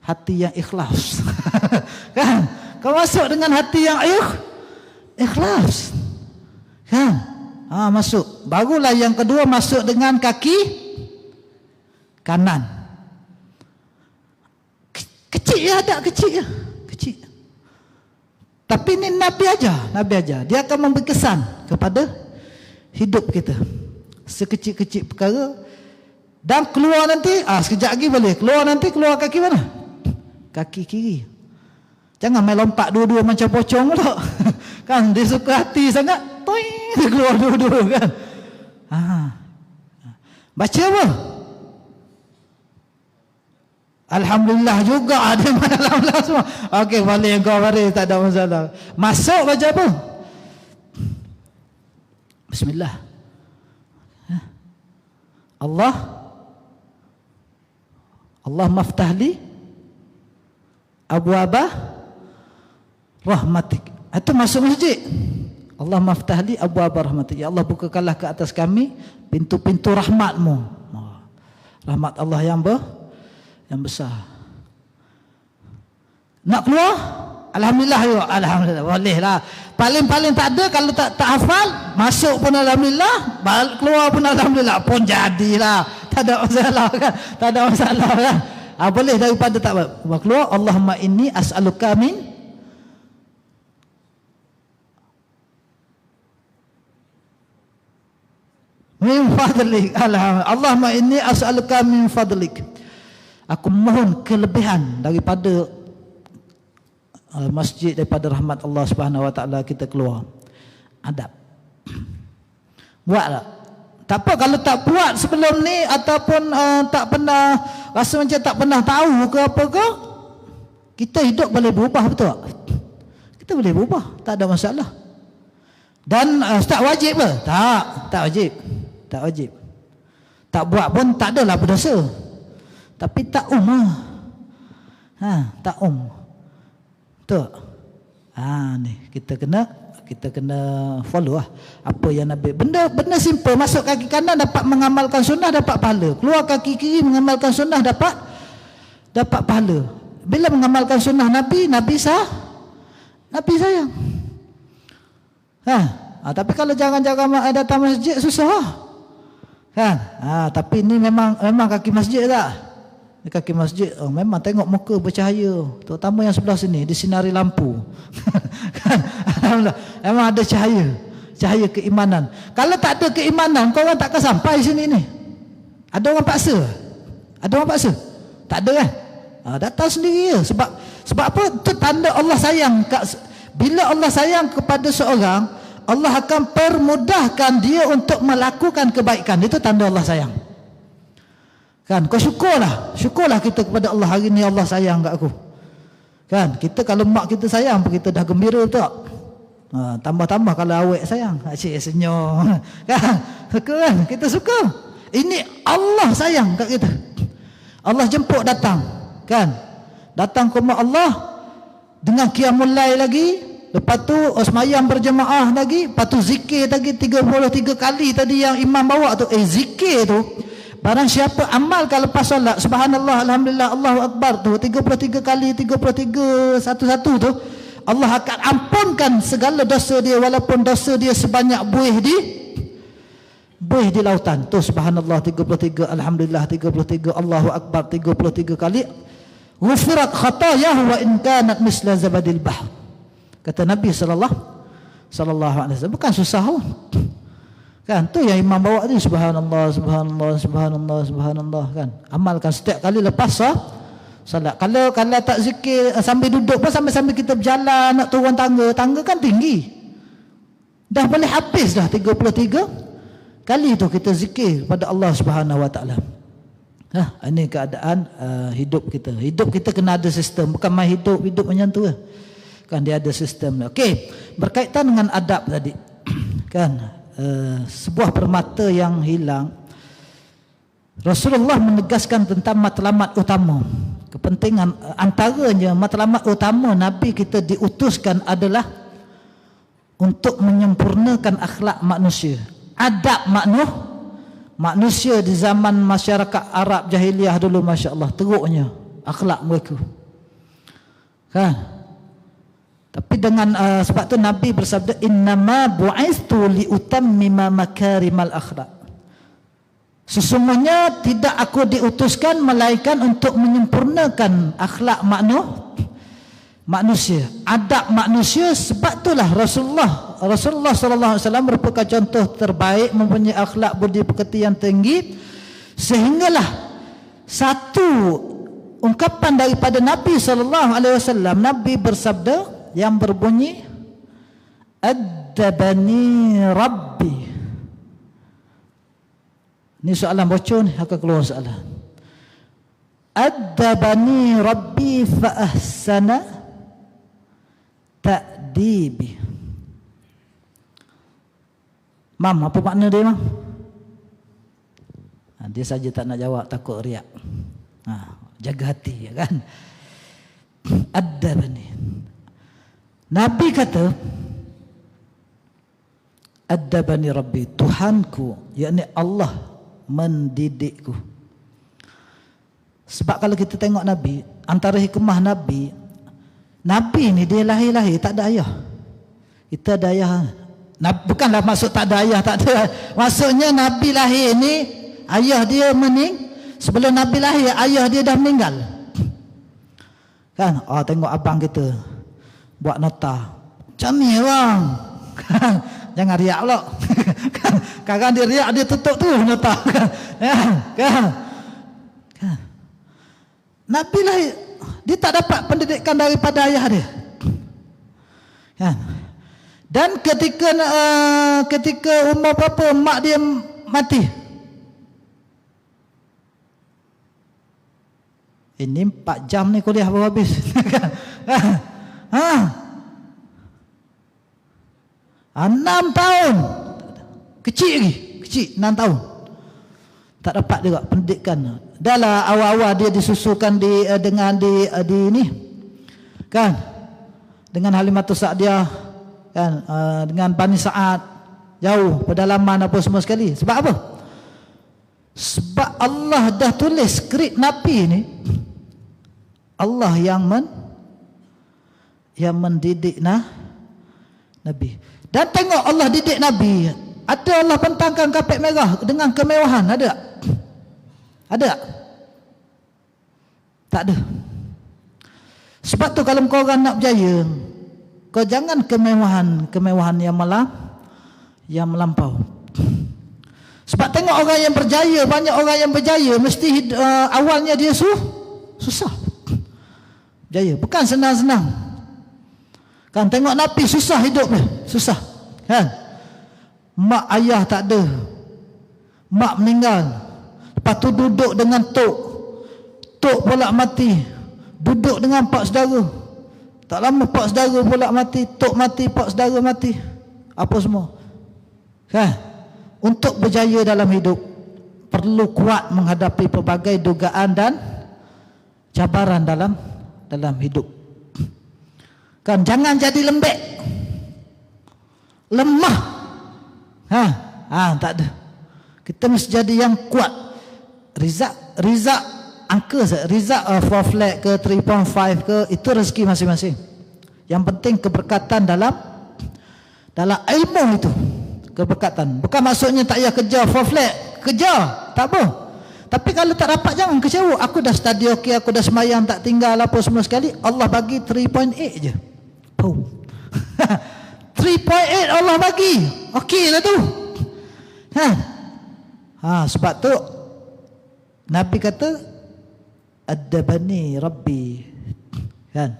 hati yang ikhlas. Kan? Kau masuk dengan hati yang ikhlas. Kan? Masuk. Barulah yang kedua masuk dengan kaki kanan. Kecil ya, ada kecil ya. Kecil. Tapi ini Nabi aja. Dia akan memberi kesan kepada hidup kita. Sekecil-kecil perkara. Dan keluar nanti, sekejap lagi boleh. Keluar nanti, keluar kaki mana? Kaki kiri. Jangan main lompat dua-dua macam pocong pula. Kan, dia suka hati sangat. Toing, dia keluar dua-dua kan. Baca apa? Alhamdulillah juga ada alhamdulillah semua. Okey, boleh kau mari, tak ada masalah. Masuk baca apa? Bismillah. Allah maftahli abwaba rahmatik. Itu masuk masjid. Allah maftahli abwaba rahmatik. Ya Allah, bukakanlah ke atas kami pintu-pintu rahmatmu. Rahmat Allah yang besar. Nak keluar? Alhamdulillah yuk. Alhamdulillah. Boleh lah. Paling-paling tak ada, kalau tak hafal, masuk pun alhamdulillah, keluar pun alhamdulillah, pun jadilah. Tak ada masalah kan? Tak ada masalah kan? Boleh daripada tak keluar. Allahumma inni as'aluka min fadlik. Allahumma inni as'aluka min fadlik. Aku mohon kelebihan daripada masjid, daripada rahmat Allah Subhanahu wa taala kita keluar. Adab. Buatlah. Tak apa kalau tak buat sebelum ni ataupun tak pernah rasa macam tak pernah tahu ke apa ke, kita hidup boleh berubah, betul tak? Kita boleh berubah, tak ada masalah. Dan tak wajib ke? Tak wajib. Tak wajib. Tak buat pun tak adalah berdosa. Tapi tak lah. Tak Betul? Ni kita kena follow lah apa yang Nabi. Benda simple, masuk kaki kanan dapat mengamalkan sunnah, dapat pahala. Keluar kaki kiri mengamalkan sunnah, dapat pahala. Bila mengamalkan sunnah Nabi sayang. Tapi kalau jangan-jangan datang masjid susah lah. Kan? Tapi ni memang kaki masjid tak? Di kaki masjid memang tengok muka bercahaya, terutama yang sebelah sini disinari lampu. Kan? Alhamdulillah, memang ada cahaya keimanan. Kalau tak ada keimanan, kau orang takkan sampai sini ni. Ada orang paksa? Tak ada kan? Datang sendiri je. Sebab apa? Itu tanda Allah sayang. Bila Allah sayang kepada seorang, Allah akan permudahkan dia untuk melakukan kebaikan. Itu tanda Allah sayang. Kan, kau syukurlah kita kepada Allah, hari ni Allah sayang kat aku. Kan, kita kalau mak kita sayang pun kita dah gembira tak? Tambah-tambah kalau awek sayang, asyik senyum. Kan, kita suka. Ini Allah sayang kat kita. Allah jemput datang, kan? Datang ke rumah Allah dengan qiyamul lail lagi, lepas tu semayang berjemaah lagi, lepas tu zikir lagi 33 kali tadi yang imam bawa tu. Zikir tu, barang siapa amalkan lepas solat, subhanallah, alhamdulillah, Allahu akbar tu 33 kali, 33 satu-satu tu, Allah akan ampunkan segala dosa dia, walaupun dosa dia sebanyak buih di lautan. Tu subhanallah 33, alhamdulillah 33, Allahu akbar 33 kali. Ghufirat khatayahu wa in kanat misla zabadil bahr. Kata Nabi sallallahu alaihi wasallam, bukan susah pun. Kan, tu yang imam bawa ni, subhanallah, subhanallah, subhanallah, subhanallah, kan. Amalkan setiap kali lepas salat. Kalau tak zikir sambil duduk pun, sambil kita berjalan nak turun tangga kan tinggi. Dah boleh habis dah 33 kali tu kita zikir pada Allah Subhanahu wa taala. Ini keadaan hidup kita. Hidup kita kena ada sistem, bukan main hidup macam tu kan, dia ada sistem. Okey, berkaitan dengan adab tadi. Kan, sebuah permata yang hilang, Rasulullah menegaskan tentang matlamat utama. Kepentingan antaranya, matlamat utama Nabi kita diutuskan adalah untuk menyempurnakan akhlak manusia. Adab manusia di zaman masyarakat Arab jahiliah dulu, Masya Allah, teruknya akhlak mereka. Kan? Tapi dengan sebab tu Nabi bersabda, innama bu'istu liutammima makarimal akhlak. Sesungguhnya tidak aku diutuskan melainkan untuk menyempurnakan akhlak manusia, adab manusia. Sebab itulah Rasulullah sallallahu alaihi wasallam merupakan contoh terbaik, mempunyai akhlak budi pekerti yang tinggi, sehinggalah satu ungkapan daripada Nabi sallallahu alaihi wasallam, Nabi bersabda yang berbunyi, addabani rabbi. Ini soalan bocor ni, akan keluar soalan. Addabani rabbi fa ahsana ta'dibi. Mam, apa makna dia, Mam? Dia saja tak nak jawab, takut riak. Jaga hati, ya kan? Addabani. Nabi kata, addabani rabbi, Tuhanku, yakni Allah, mendidikku. Sebab kalau kita tengok Nabi, antara hikmah Nabi ni dia lahir tak ada ayah. Kita ada ayah. Bukanlah maksud tak ada ayah, tak ada. Maksudnya Nabi lahir ni, ayah dia sebelum Nabi lahir, ayah dia dah meninggal. Kan? Tengok abang kita buat nota. Macam ni bang. Jangan riak pula. Kadang dia riak, dia tutup tu nota. Kan? Nabi lahir, dia tak dapat pendidikan daripada ayah dia. Kan? Dan ketika umur berapa mak dia mati? Ini 4 jam ni kuliah baru habis. 6 tahun. Kecil lagi. 6 tahun. Tak dapat juga pendidikan. Dahlah awal-awal dia disusukan dengan ini kan, dengan Halimatus Sa'diyah kan, dengan Bani Sa'ad, jauh pedalaman apa semua sekali. Sebab apa? Sebab Allah dah tulis skrip Nabi ni. Allah yang mendidik Nabi. Dan tengok Allah didik Nabi. Ada Allah bentangkan kapet merah dengan kemewahan, ada tak? Ada tak? Tak ada. Sebab tu kalau kau orang nak berjaya, kau jangan kemewahan yang melampau. Sebab tengok orang yang berjaya, banyak orang yang berjaya mesti awalnya dia susah. Berjaya bukan senang-senang. Kan tengok Nabi susah hidup dia, susah. Kan? Mak ayah tak ada, mak meninggal, lepas tu duduk dengan tok pula mati, duduk dengan pak saudara, tak lama pak saudara pula mati, tok mati, pak saudara mati, apa semua kan? Untuk berjaya dalam hidup perlu kuat menghadapi pelbagai dugaan dan cabaran dalam hidup kan. Jangan jadi lembek, lemah. Tak ada. Kita mesti jadi yang kuat. Rizak angka Rizak 4 flat ke 3.5 ke, itu rezeki masing-masing. Yang penting keberkatan dalam ilmu itu. Keberkatan. Bukan maksudnya tak payah kejar 4 flat, kejar, tak apa. Tapi kalau tak dapat jangan kecewa. Aku dah study okey, aku dah semayang tak tinggal apa semua sekali, Allah bagi 3.8 je. 3.8 Allah bagi. Okey lah tu. Sebab tu Nabi kata adabani Rabbi kan,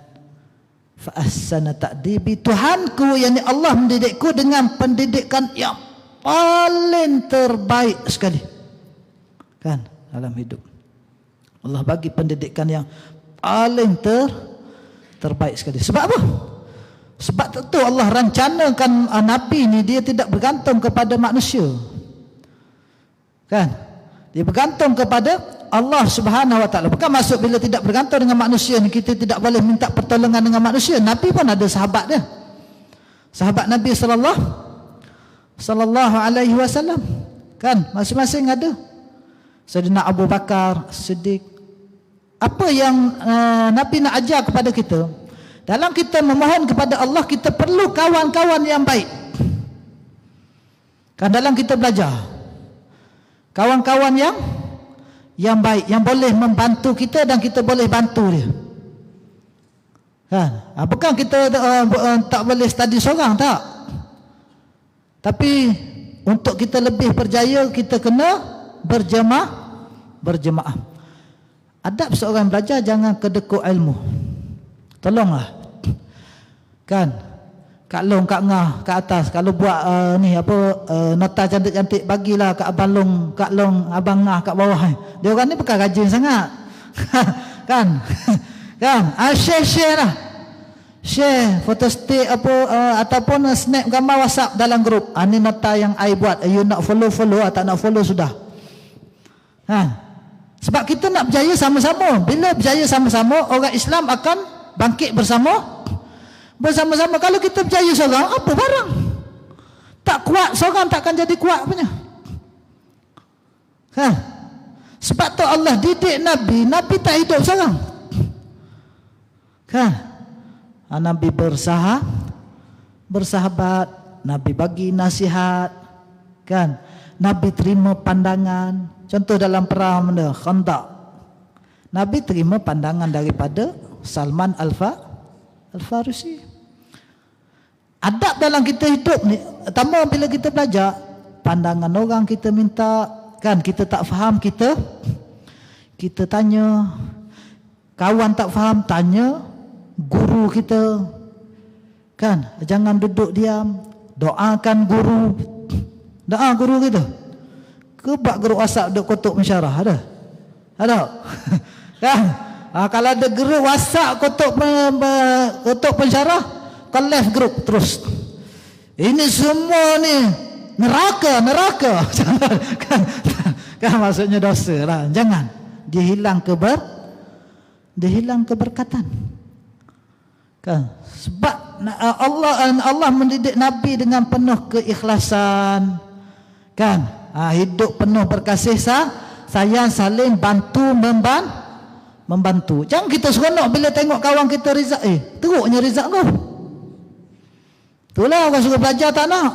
fa ahsana ta'dibi, Tuhanku yakni Allah mendidikku dengan pendidikan yang paling terbaik sekali kan dalam hidup. Allah bagi pendidikan yang paling terbaik sekali. Sebab apa? Sebab tentu Allah rencanakan Nabi ni dia tidak bergantung kepada manusia. Kan? Dia bergantung kepada Allah Subhanahu Wa Taala. Bukan maksud bila tidak bergantung dengan manusia ni kita tidak boleh minta pertolongan dengan manusia. Nabi pun ada sahabat dia. Sahabat Nabi sallallahu alaihi wasallam. Kan? Masing-masing ada. Sayyidina Abu Bakar Siddiq. Apa yang Nabi nak ajar kepada kita? Dalam kita memohon kepada Allah, kita perlu kawan-kawan yang baik. Kan dalam kita belajar, kawan-kawan yang baik, yang boleh membantu kita dan kita boleh bantu dia. Kan? Bukan kita tak boleh study seorang, tak. Tapi untuk kita lebih berjaya, kita kena berjemaah. Adab seorang belajar, jangan kedekut ilmu. Tolonglah. Kan? Kak Long, Kak Ngah, kat atas kalau buat nota cantik-cantik bagilah Kak Abang Long, Kak Long, Abang Ngah kat bawah. Dia orang ni bukan rajin sangat. Kan? Kan? Share lah. Share foto stick ataupun snap gambar WhatsApp dalam grup. Ni nota yang I buat. You nak follow, tak nak follow sudah. Sebab kita nak berjaya sama-sama. Bila berjaya sama-sama, orang Islam akan bangkit bersama-sama. Kalau kita berjaya seorang, apa barang? Tak kuat seorang, takkan jadi kuat punya. Sebab tu Allah didik Nabi tak hidup seorang. Nabi bersahabat, Nabi bagi nasihat, kan? Nabi terima pandangan. Contoh dalam perang Khandaq, Nabi terima pandangan daripada Salman Al-Farisi. Adab dalam kita hidup ni, pertama bila kita belajar, pandangan orang kita minta, kan? Kita tak faham, kita tanya. Kawan tak faham, tanya guru kita. Kan? Jangan duduk diam, doakan guru. Doa guru kita. Kebak guru WhatsApp duk kotok mensyarah, ada? Kan? Kalau ada guru WhatsApp kotok pensyarah, ke left group terus. Ini semua ni neraka. Kan maksudnya dosa lah. Jangan. Dia hilang keberkatan. Kan? Sebab Allah mendidik Nabi dengan penuh keikhlasan. Kan? Hidup penuh berkasih sayang, saling membantu. Jangan kita seronok bila tengok kawan kita Rizak. Teruknya Rizak kau. Itulah orang suruh belajar tak nak.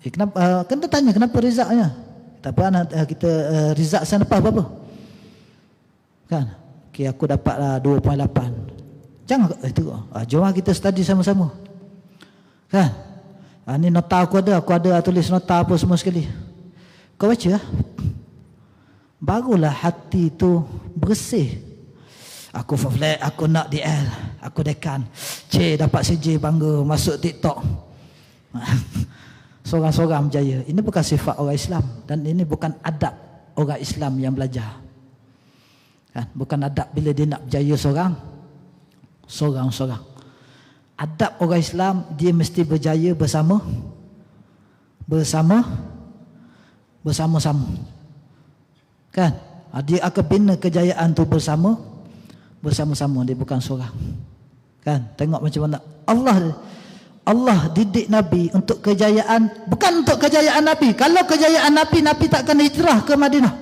Kenapa? Kena tanya kenapa Rizaknya. Tak apa nak kita Rizak sana dapat apa? Kan? Okey, aku dapatlah 2.8. Jangan teruk. Jom kita study sama-sama. Kan? Ni nota aku ada tulis nota apa semua sekali. Kau baca. Barulah hati tu bersih. Aku flat, aku nak DL, aku dekan. Dapat CJ bangga masuk TikTok. Seorang-seorang berjaya. Ini bukan sifat orang Islam dan ini bukan adab orang Islam yang belajar. Kan? Bukan adab bila dia nak berjaya seorang-seorang. Adab orang Islam dia mesti berjaya bersama-sama. Kan? Dia akan bina kejayaan tu bersama-sama, dia bukan seorang. Kan? Tengok macam mana Allah didik Nabi untuk kejayaan, bukan untuk kejayaan Nabi. Kalau kejayaan Nabi takkan hijrah ke Madinah.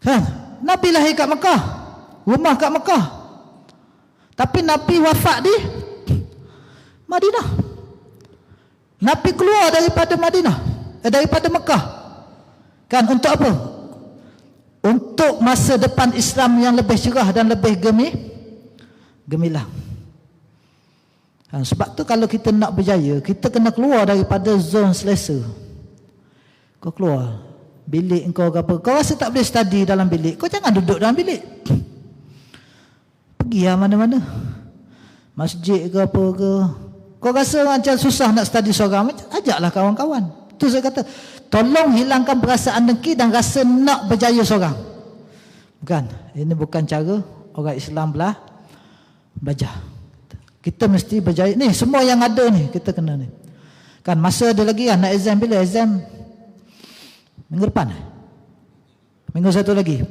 Kan? Nabi lahir kat Mekah, rumah kat Mekah. Tapi Nabi wafat di Madinah. Nabi keluar daripada Madinah, daripada Mekah. Kan untuk apa? Untuk masa depan Islam yang lebih cerah dan lebih gemilang. Sebab tu kalau kita nak berjaya, kita kena keluar daripada zon selesa. Kau keluar bilik kau ke apa? Kau rasa tak boleh study dalam bilik, kau jangan duduk dalam bilik. Pergi mana-mana, masjid ke apa ke. Kau rasa macam susah nak study seorang, ajaklah kawan-kawan. Tu saya kata, tolong hilangkan perasaan dengki dan rasa nak berjaya seorang. Bukan, ini bukan cara orang Islam belajar. Kita mesti berjaya. Ni semua yang ada ni kita kena ni. Kan masa ada lagi kan nak exam, bila exam? Minggu depan. Minggu satu lagi.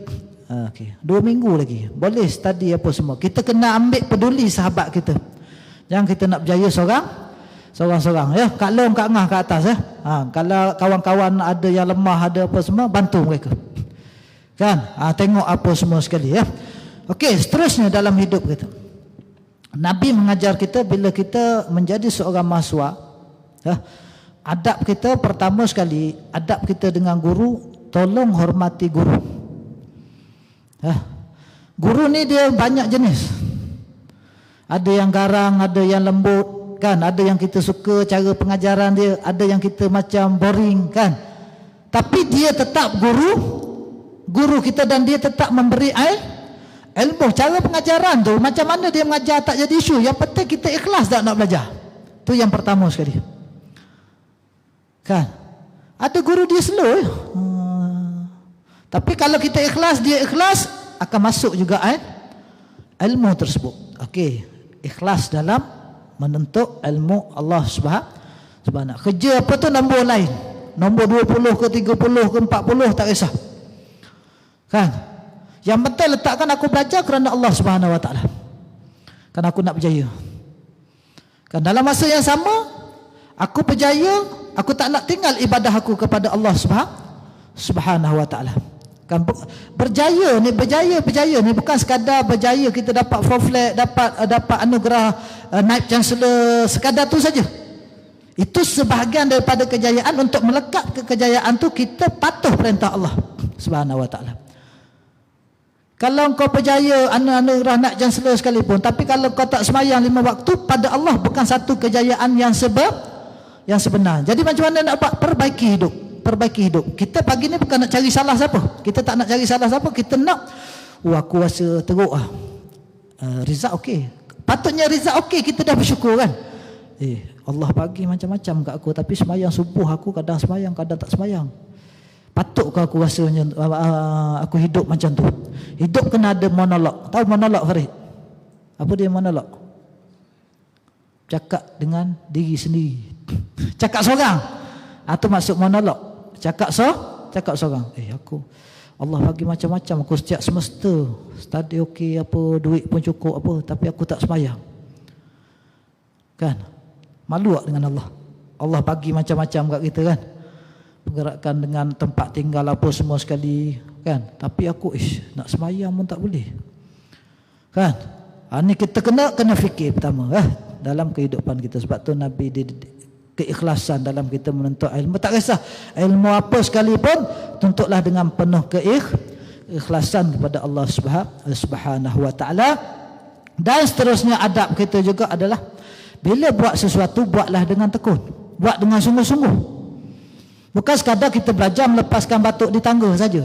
Okey, 2 minggu lagi. Boleh study apa semua. Kita kena ambil peduli sahabat kita. Jangan kita nak berjaya seorang-seorang ya. Kak Long, Kak Ngah kat atas ya. Kalau kawan-kawan ada yang lemah, ada apa semua, bantu mereka. Kan? Tengok apa semua sekali ya. Okey, seterusnya dalam hidup kita. Nabi mengajar kita bila kita menjadi seorang mahasiswa, ya, adab kita pertama sekali, adab kita dengan guru, tolong hormati guru. Ya. Guru ni dia banyak jenis. Ada yang garang, ada yang lembut, kan? Ada yang kita suka cara pengajaran dia, ada yang kita macam boring, kan? Tapi dia tetap guru kita dan dia tetap memberi ilmu. Cara pengajaran tu macam mana dia mengajar tak jadi isu. Yang penting kita ikhlas tak nak belajar. Tu yang pertama sekali. Kan? Ada guru dia slow. Tapi kalau kita ikhlas, dia ikhlas, akan masuk juga ilmu tersebut. Okey, ikhlas dalam menuntut ilmu Allah Subhanahu. Kerja apa tu nombor lain. Nombor 20 ke 30 ke 40 tak kisah. Kan? Yang penting letakkan aku belajar kerana Allah Subhanahu Wa Taala. Kan aku nak berjaya. Kan dalam masa yang sama aku berjaya, aku tak nak tinggal ibadah aku kepada Allah Subhanahu Wa Taala. Kan berjaya ni bukan sekadar berjaya kita dapat full flat, dapat anugerah naib chancellor, sekadar tu saja. Itu sebahagian daripada kejayaan. Untuk melekat ke kejayaan tu kita patuh perintah Allah Subhanahu Wa Taala. Kalau kau berjaya anugerah naib chancellor sekalipun, tapi kalau kau tak semayang 5 waktu, pada Allah bukan satu kejayaan yang sebenar. Jadi macam mana nak buat? Perbaiki hidup. Kita pagi ni bukan nak cari salah siapa. Kita tak nak cari salah siapa. Kita nak, aku rasa teruk result okey. Patutnya result okey, kita dah bersyukur kan. Allah bagi macam-macam kat aku, tapi semayang subuh aku kadang semayang, kadang tak semayang. Patutkah aku rasa aku hidup macam tu? Hidup kena ada monolog. Tahu monolog, Farid? Apa dia monolog? Cakap dengan diri sendiri. Cakap seorang. Atau masuk monolog, cakap seorang. Allah bagi macam-macam, aku setiap semester study okey apa, duit pun cukup apa, tapi aku tak sembahyang. Kan? Malu tak dengan Allah? Allah bagi macam-macam kat kita kan. Pergerakan dengan tempat tinggal apa semua sekali kan. Tapi aku nak sembahyang pun tak boleh. Kan? Ni kita kena fikir pertama dalam kehidupan kita. Sebab tu Nabi keikhlasan dalam kita menuntut ilmu. Tak kisah ilmu apa sekalipun, tuntutlah dengan penuh keikhlasan kepada Allah Subhanahu wa taala. Dan seterusnya adab kita juga adalah bila buat sesuatu, buatlah dengan tekun, buat dengan sungguh-sungguh. Bukan sekadar kita belajar melepaskan batuk di tangga saja.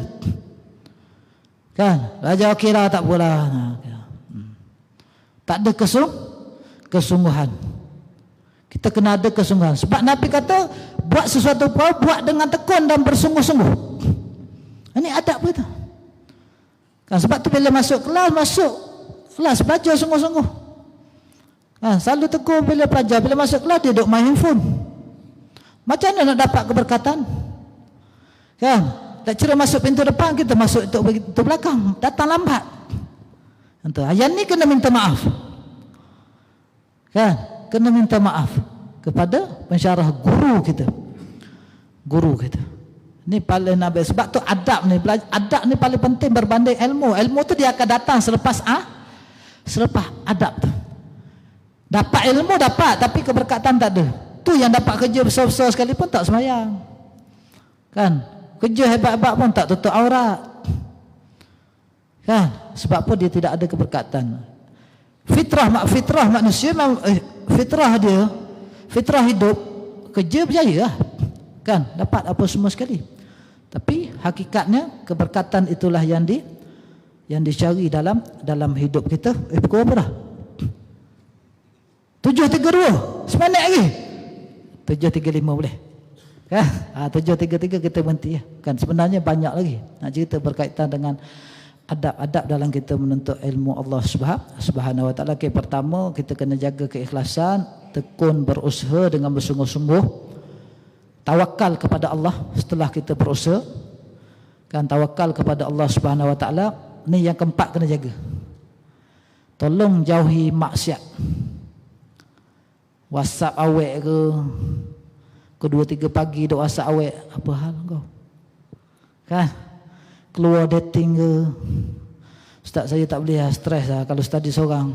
Kan? Belajar okeylah, tak apalah. Tak ada kesungguhan. Kita kena ada kesungguhan. Sebab Nabi kata, buat sesuatu apa, buat dengan tekun dan bersungguh-sungguh. Ini adab kita. Kan? Sebab tu bila masuk kelas belajar sungguh-sungguh. Kan? Selalu tekun bila pelajar, bila masuk kelas dia duduk main handphone. Macam mana nak dapat keberkatan? Kan? Lecturer masuk pintu depan, kita masuk pintu belakang, datang lambat. Yang ni kena minta maaf. Kan? Kena minta maaf kepada pensyarah guru kita. Ni paling nabi. Sebab tu adab ni paling penting berbanding ilmu. Ilmu tu dia akan datang selepas adab tu. Dapat ilmu dapat, tapi keberkatan tak ada. Tu yang dapat kerja besar-besar sekalipun tak sembahyang. Kan? Kerja hebat-hebat pun tak tutup aurat. Kan? Sebab apa dia tidak ada keberkatan. Fitrah manusia, fitrah hidup, kerja berjaya lah. Kan? Dapat apa semua sekali. Tapi hakikatnya keberkatan itulah yang dicari dalam hidup kita. Pukul berapa dah? 7.32. Seminit lagi. 7.35 boleh. Kan? 7.33 kita berhenti ya. Kan sebenarnya banyak lagi nak cerita berkaitan dengan adab-adab dalam kita menuntut ilmu Allah Subhanahu wa taala. Pertama, kita kena jaga keikhlasan, tekun berusaha dengan bersungguh-sungguh. Tawakal kepada Allah setelah kita berusaha. Kan, tawakal kepada Allah Subhanahu wa taala. Ni yang keempat kena jaga. Tolong jauhi maksiat. WhatsApp awek ke 2-3 pagi duk WhatsApp awek, apa hal kau? Kan? Keluar dating ke? Ustaz, saya tak boleh stres lah kalau study seorang.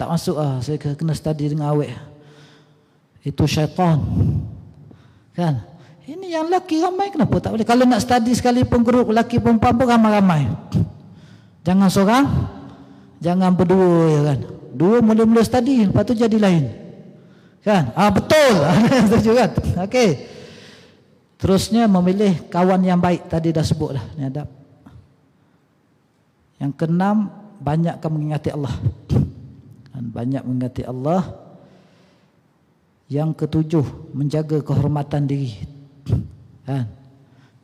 Tak masuk lah, saya kena study dengan awek. Itu syaitan. Kan? Ini yang lelaki ramai, kenapa tak boleh? Kalau nak study sekalipun grup lelaki perempuan pun ramai-ramai. Jangan seorang, jangan berdua ya kan. Dua mula-mula study, lepas tu jadi lain. Kan? Betul. Setuju kan? Okey. Terusnya memilih kawan yang baik, tadi dah sebut dah ni adab. Yang keenam, banyakkan mengingati Allah. Banyak mengingati Allah. Yang ketujuh, menjaga kehormatan diri. Kan?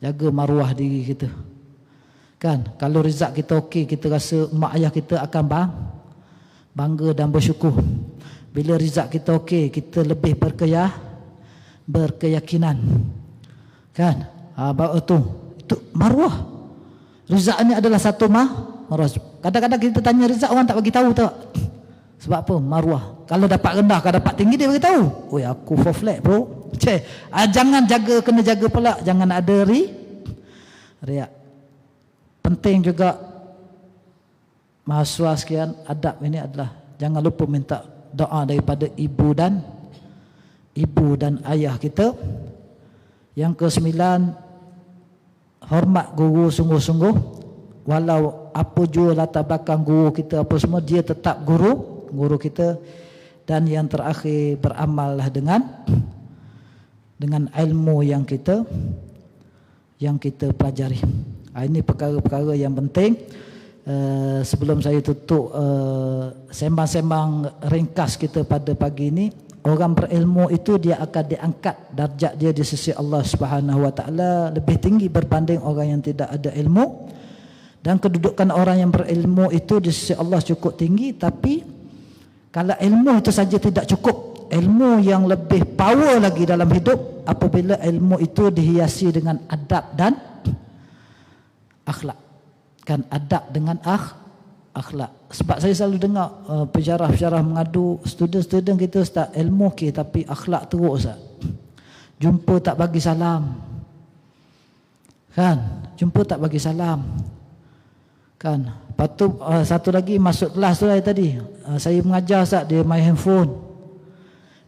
Jaga maruah diri kita. Kan? Kalau rezak kita okey, kita rasa mak ayah kita akan bangga dan bersyukur. Bila rizak kita okey, kita lebih berkeyakinan. Kan? Bahawa itu maruah. Rizak ni adalah satu maruah. Kadang-kadang kita tanya rizak, orang tak bagi tahu tak? Sebab apa? Maruah. Kalau dapat rendah, kalau dapat tinggi dia bagi tahu. Oi, aku for flat bro. Jangan kena jaga pula, jangan ada riak. Penting juga mahasiswa sekian, adab ini adalah jangan lupa minta doa daripada ibu dan ayah kita. Yang kesembilan, hormat guru sungguh-sungguh. Walau apa jua latar belakang guru kita apa semua, dia tetap guru kita. Dan yang terakhir, beramallah dengan ilmu yang kita pelajari. Ini perkara-perkara yang penting. Sebelum saya tutup sembang-sembang ringkas kita pada pagi ini, orang berilmu itu dia akan diangkat darjat dia di sisi Allah Subhanahu wa taala lebih tinggi berbanding orang yang tidak ada ilmu. Dan kedudukan orang yang berilmu itu di sisi Allah cukup tinggi, tapi kalau ilmu itu saja tidak cukup, ilmu yang lebih power lagi dalam hidup apabila ilmu itu dihiasi dengan adab dan akhlak. Kan, adab dengan akhlak. Sebab saya selalu dengar pensyarah-pensyarah mengadu student-student kita, Ustaz, ilmu okey tapi akhlak teruk Ustaz. Jumpa tak bagi salam. Kan, jumpa tak bagi salam. Kan, lepas tu satu lagi masuk kelas tu tadi. Saya mengajar Ustaz, dia main handphone.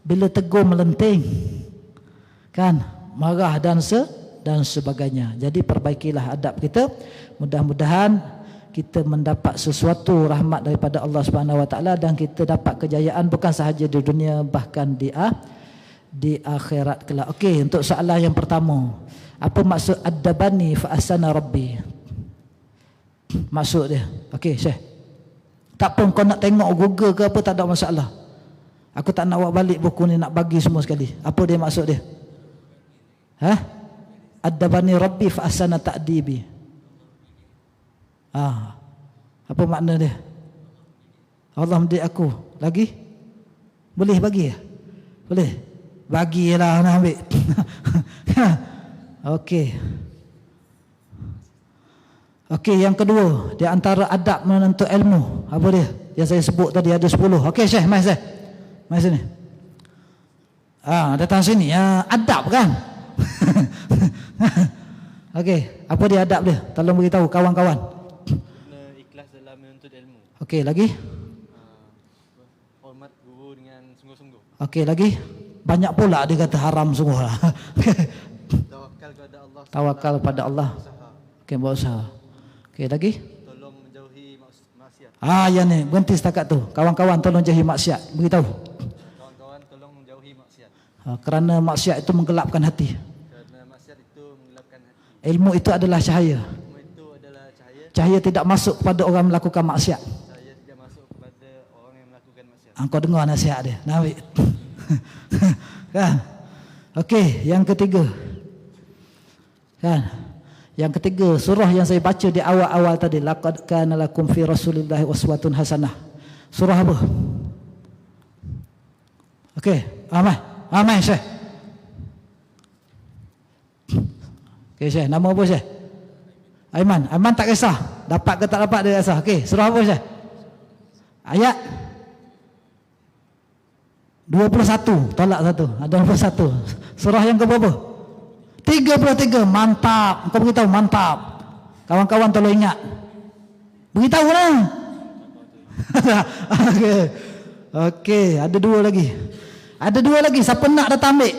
Bila tegur melenting. Kan, marah dan sebagainya. Jadi perbaikilah adab kita. Mudah-mudahan kita mendapat sesuatu rahmat daripada Allah Subhanahu Wa Taala dan kita dapat kejayaan bukan sahaja di dunia bahkan di akhirat kelak. Okey, untuk soalan yang pertama. Apa maksud adabani fa ahsana rabbi? Maksud dia. Okey, Syekh. Tak pun kau nak tengok Google ke apa tak ada masalah. Aku tak nak bawa balik buku ni, nak bagi semua sekali. Apa dia maksud dia? Adabani rabbi fa ahsana ta'dibi. Apa makna dia? Allah mendidik aku. Lagi? Boleh bagi? Boleh? Bagilah nak ambil. Okey. Okey, yang kedua, di antara adab menuntut ilmu. Apa dia? Yang saya sebut tadi ada 10. Okey, Syekh, mai Syekh. Mai sini. Datang sini. Adab kan? Okey, apa dia adab dia? Tolong beritahu kawan-kawan. Ikhlas dalam menuntut ilmu. Okey, lagi? Hormat guru dengan sungguh-sungguh. Okey, lagi? Banyak pula dia kata haram sungguh lah. Tawakal kepada Allah. Tawakal pada Allah. Okey, buat usaha. Okey, lagi? Tolong menjauhi maksiat. Yang ni, berhenti setakat tu. Kawan-kawan tolong jauhi maksiat. Beritahu. Kawan-kawan tolong menjauhi maksiat. Kerana maksiat itu menggelapkan hati. Kerana maksiat itu menggelapkan hati. Ilmu itu adalah cahaya. Ilmu itu adalah cahaya. Cahaya tidak masuk kepada orang melakukan maksiat. Cahaya tidak masuk kepada orang yang melakukan maksiat. Kau dengar nasihat dia. Nabi. Kan? Okey, yang ketiga. Kan? Yang ketiga, surah yang saya baca di awal-awal tadi, laqad kana lakum fi rasulillahi uswatun hasanah. Surah apa? Okey, Amai Syekh. Okey Syekh, nama apa Syekh? Aiman tak kisah. Dapat ke tak dapat dia kisah. Okey, surah apa Syekh? Ayat 21, tolak satu. Ada 21. Surah yang ke berapa? 33. Mantap. Kau beritahu mantap. Kawan-kawan tolong ingat. Beritahu lah. Okey, ada dua lagi. Siapa nak datang ambil?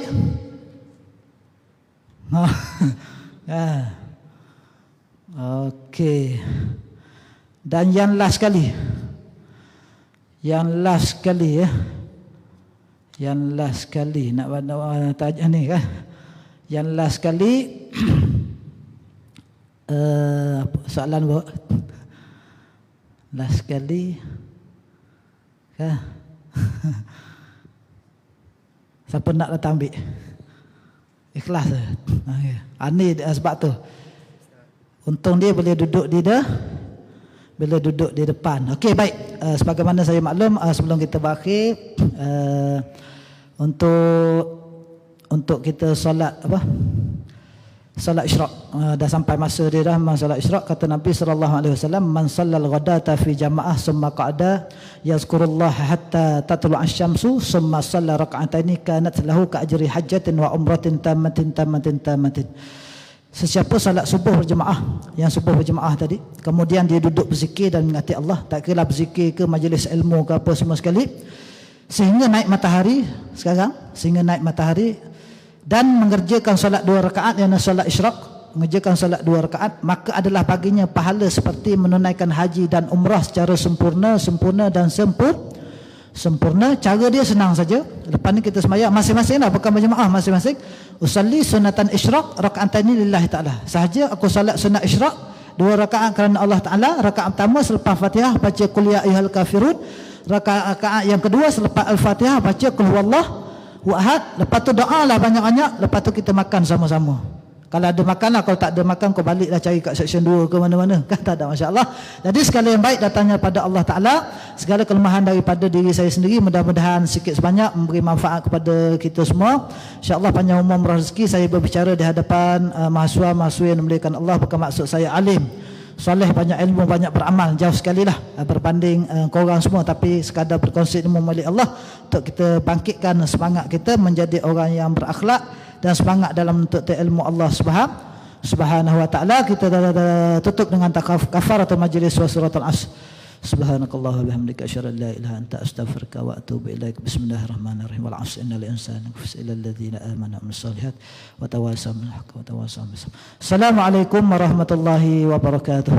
Okey. Dan yang last sekali. Yang last sekali nak tajak ni kan. Yang last sekali soalan apa? Last sekali kan. Siapa nak datang ambil? Ikhlas ke? Ni sebab tu. Untung dia boleh duduk di depan. Okey, baik. Sebagaimana saya maklum, sebelum kita berakhir, untuk kita solat solat isyraq, dah sampai masa dia dah solat isyraq. Kata Nabi SAW, man sallal ghadata fi jamaah summa qa'ada yazkurullah hatta tatlu'a asy-syamsu summa salla rak'ataini kanat lahu ka ajri hajjatin wa umratin tamatin. Sesiapa salat subuh berjemaah, yang subuh berjemaah tadi, kemudian dia duduk berzikir dan mengingati Allah, tak kira berzikir ke majlis ilmu ke apa semua sekali, sehingga naik matahari dan mengerjakan solat 2 rakaat, yang solat isyraq, mengerjakan solat 2 rakaat, maka adalah baginya pahala seperti menunaikan haji dan umrah secara sempurna. Cara dia senang saja. Lepas ni kita sembahyang masing-masing lah, bukan berjemaah, masing-masing. Usalli sunatan isyraq raka'ataini lillahi ta'ala. Sahaja aku solat sunat isyraq 2 rakaat kerana Allah Ta'ala. Rakaat pertama selepas Fatihah baca qul ya ayyuhal kafirun. Rakaat yang kedua selepas Al-Fatihah baca qul huwallahu ahad. Lepas tu doa lah banyak-banyak. Lepas tu kita makan sama-sama. Kalau ada makan lah, kalau tak ada makan kau baliklah cari kat section 2 ke mana-mana. Kan tak ada, masya-Allah. Jadi segala yang baik datangnya pada Allah Taala. Segala kelemahan daripada diri saya sendiri mudah-mudahan sikit sebanyak memberi manfaat kepada kita semua. Insya-Allah panjang umur rezeki saya berbicara di hadapan mahasiswa-mahasiswa yang dimuliakan Allah, bukan maksud saya alim, soleh, banyak ilmu, banyak beramal, jauh sekali lah berbanding korang semua, tapi sekadar berkongsi ilmu milik Allah untuk kita bangkitkan semangat kita menjadi orang yang berakhlak dan semangat dalam menuntut ilmu Allah Subhanahu wa taala. Kita dah tutup dengan kafaratul majlis wa suratul asr. Subhanakallah wa bihamdika asyhadu an la ilaha anta astaghfiruka wa atubu ilaik. Bismillahirrahmanirrahim. Wal 'asri innal insana lafi illa alladziina aamanu wa 'amilus shalihaati wa tawassaw bil haqqi wa tawassaw bis sabr. Assalamualaikum warahmatullahi wabarakatuh.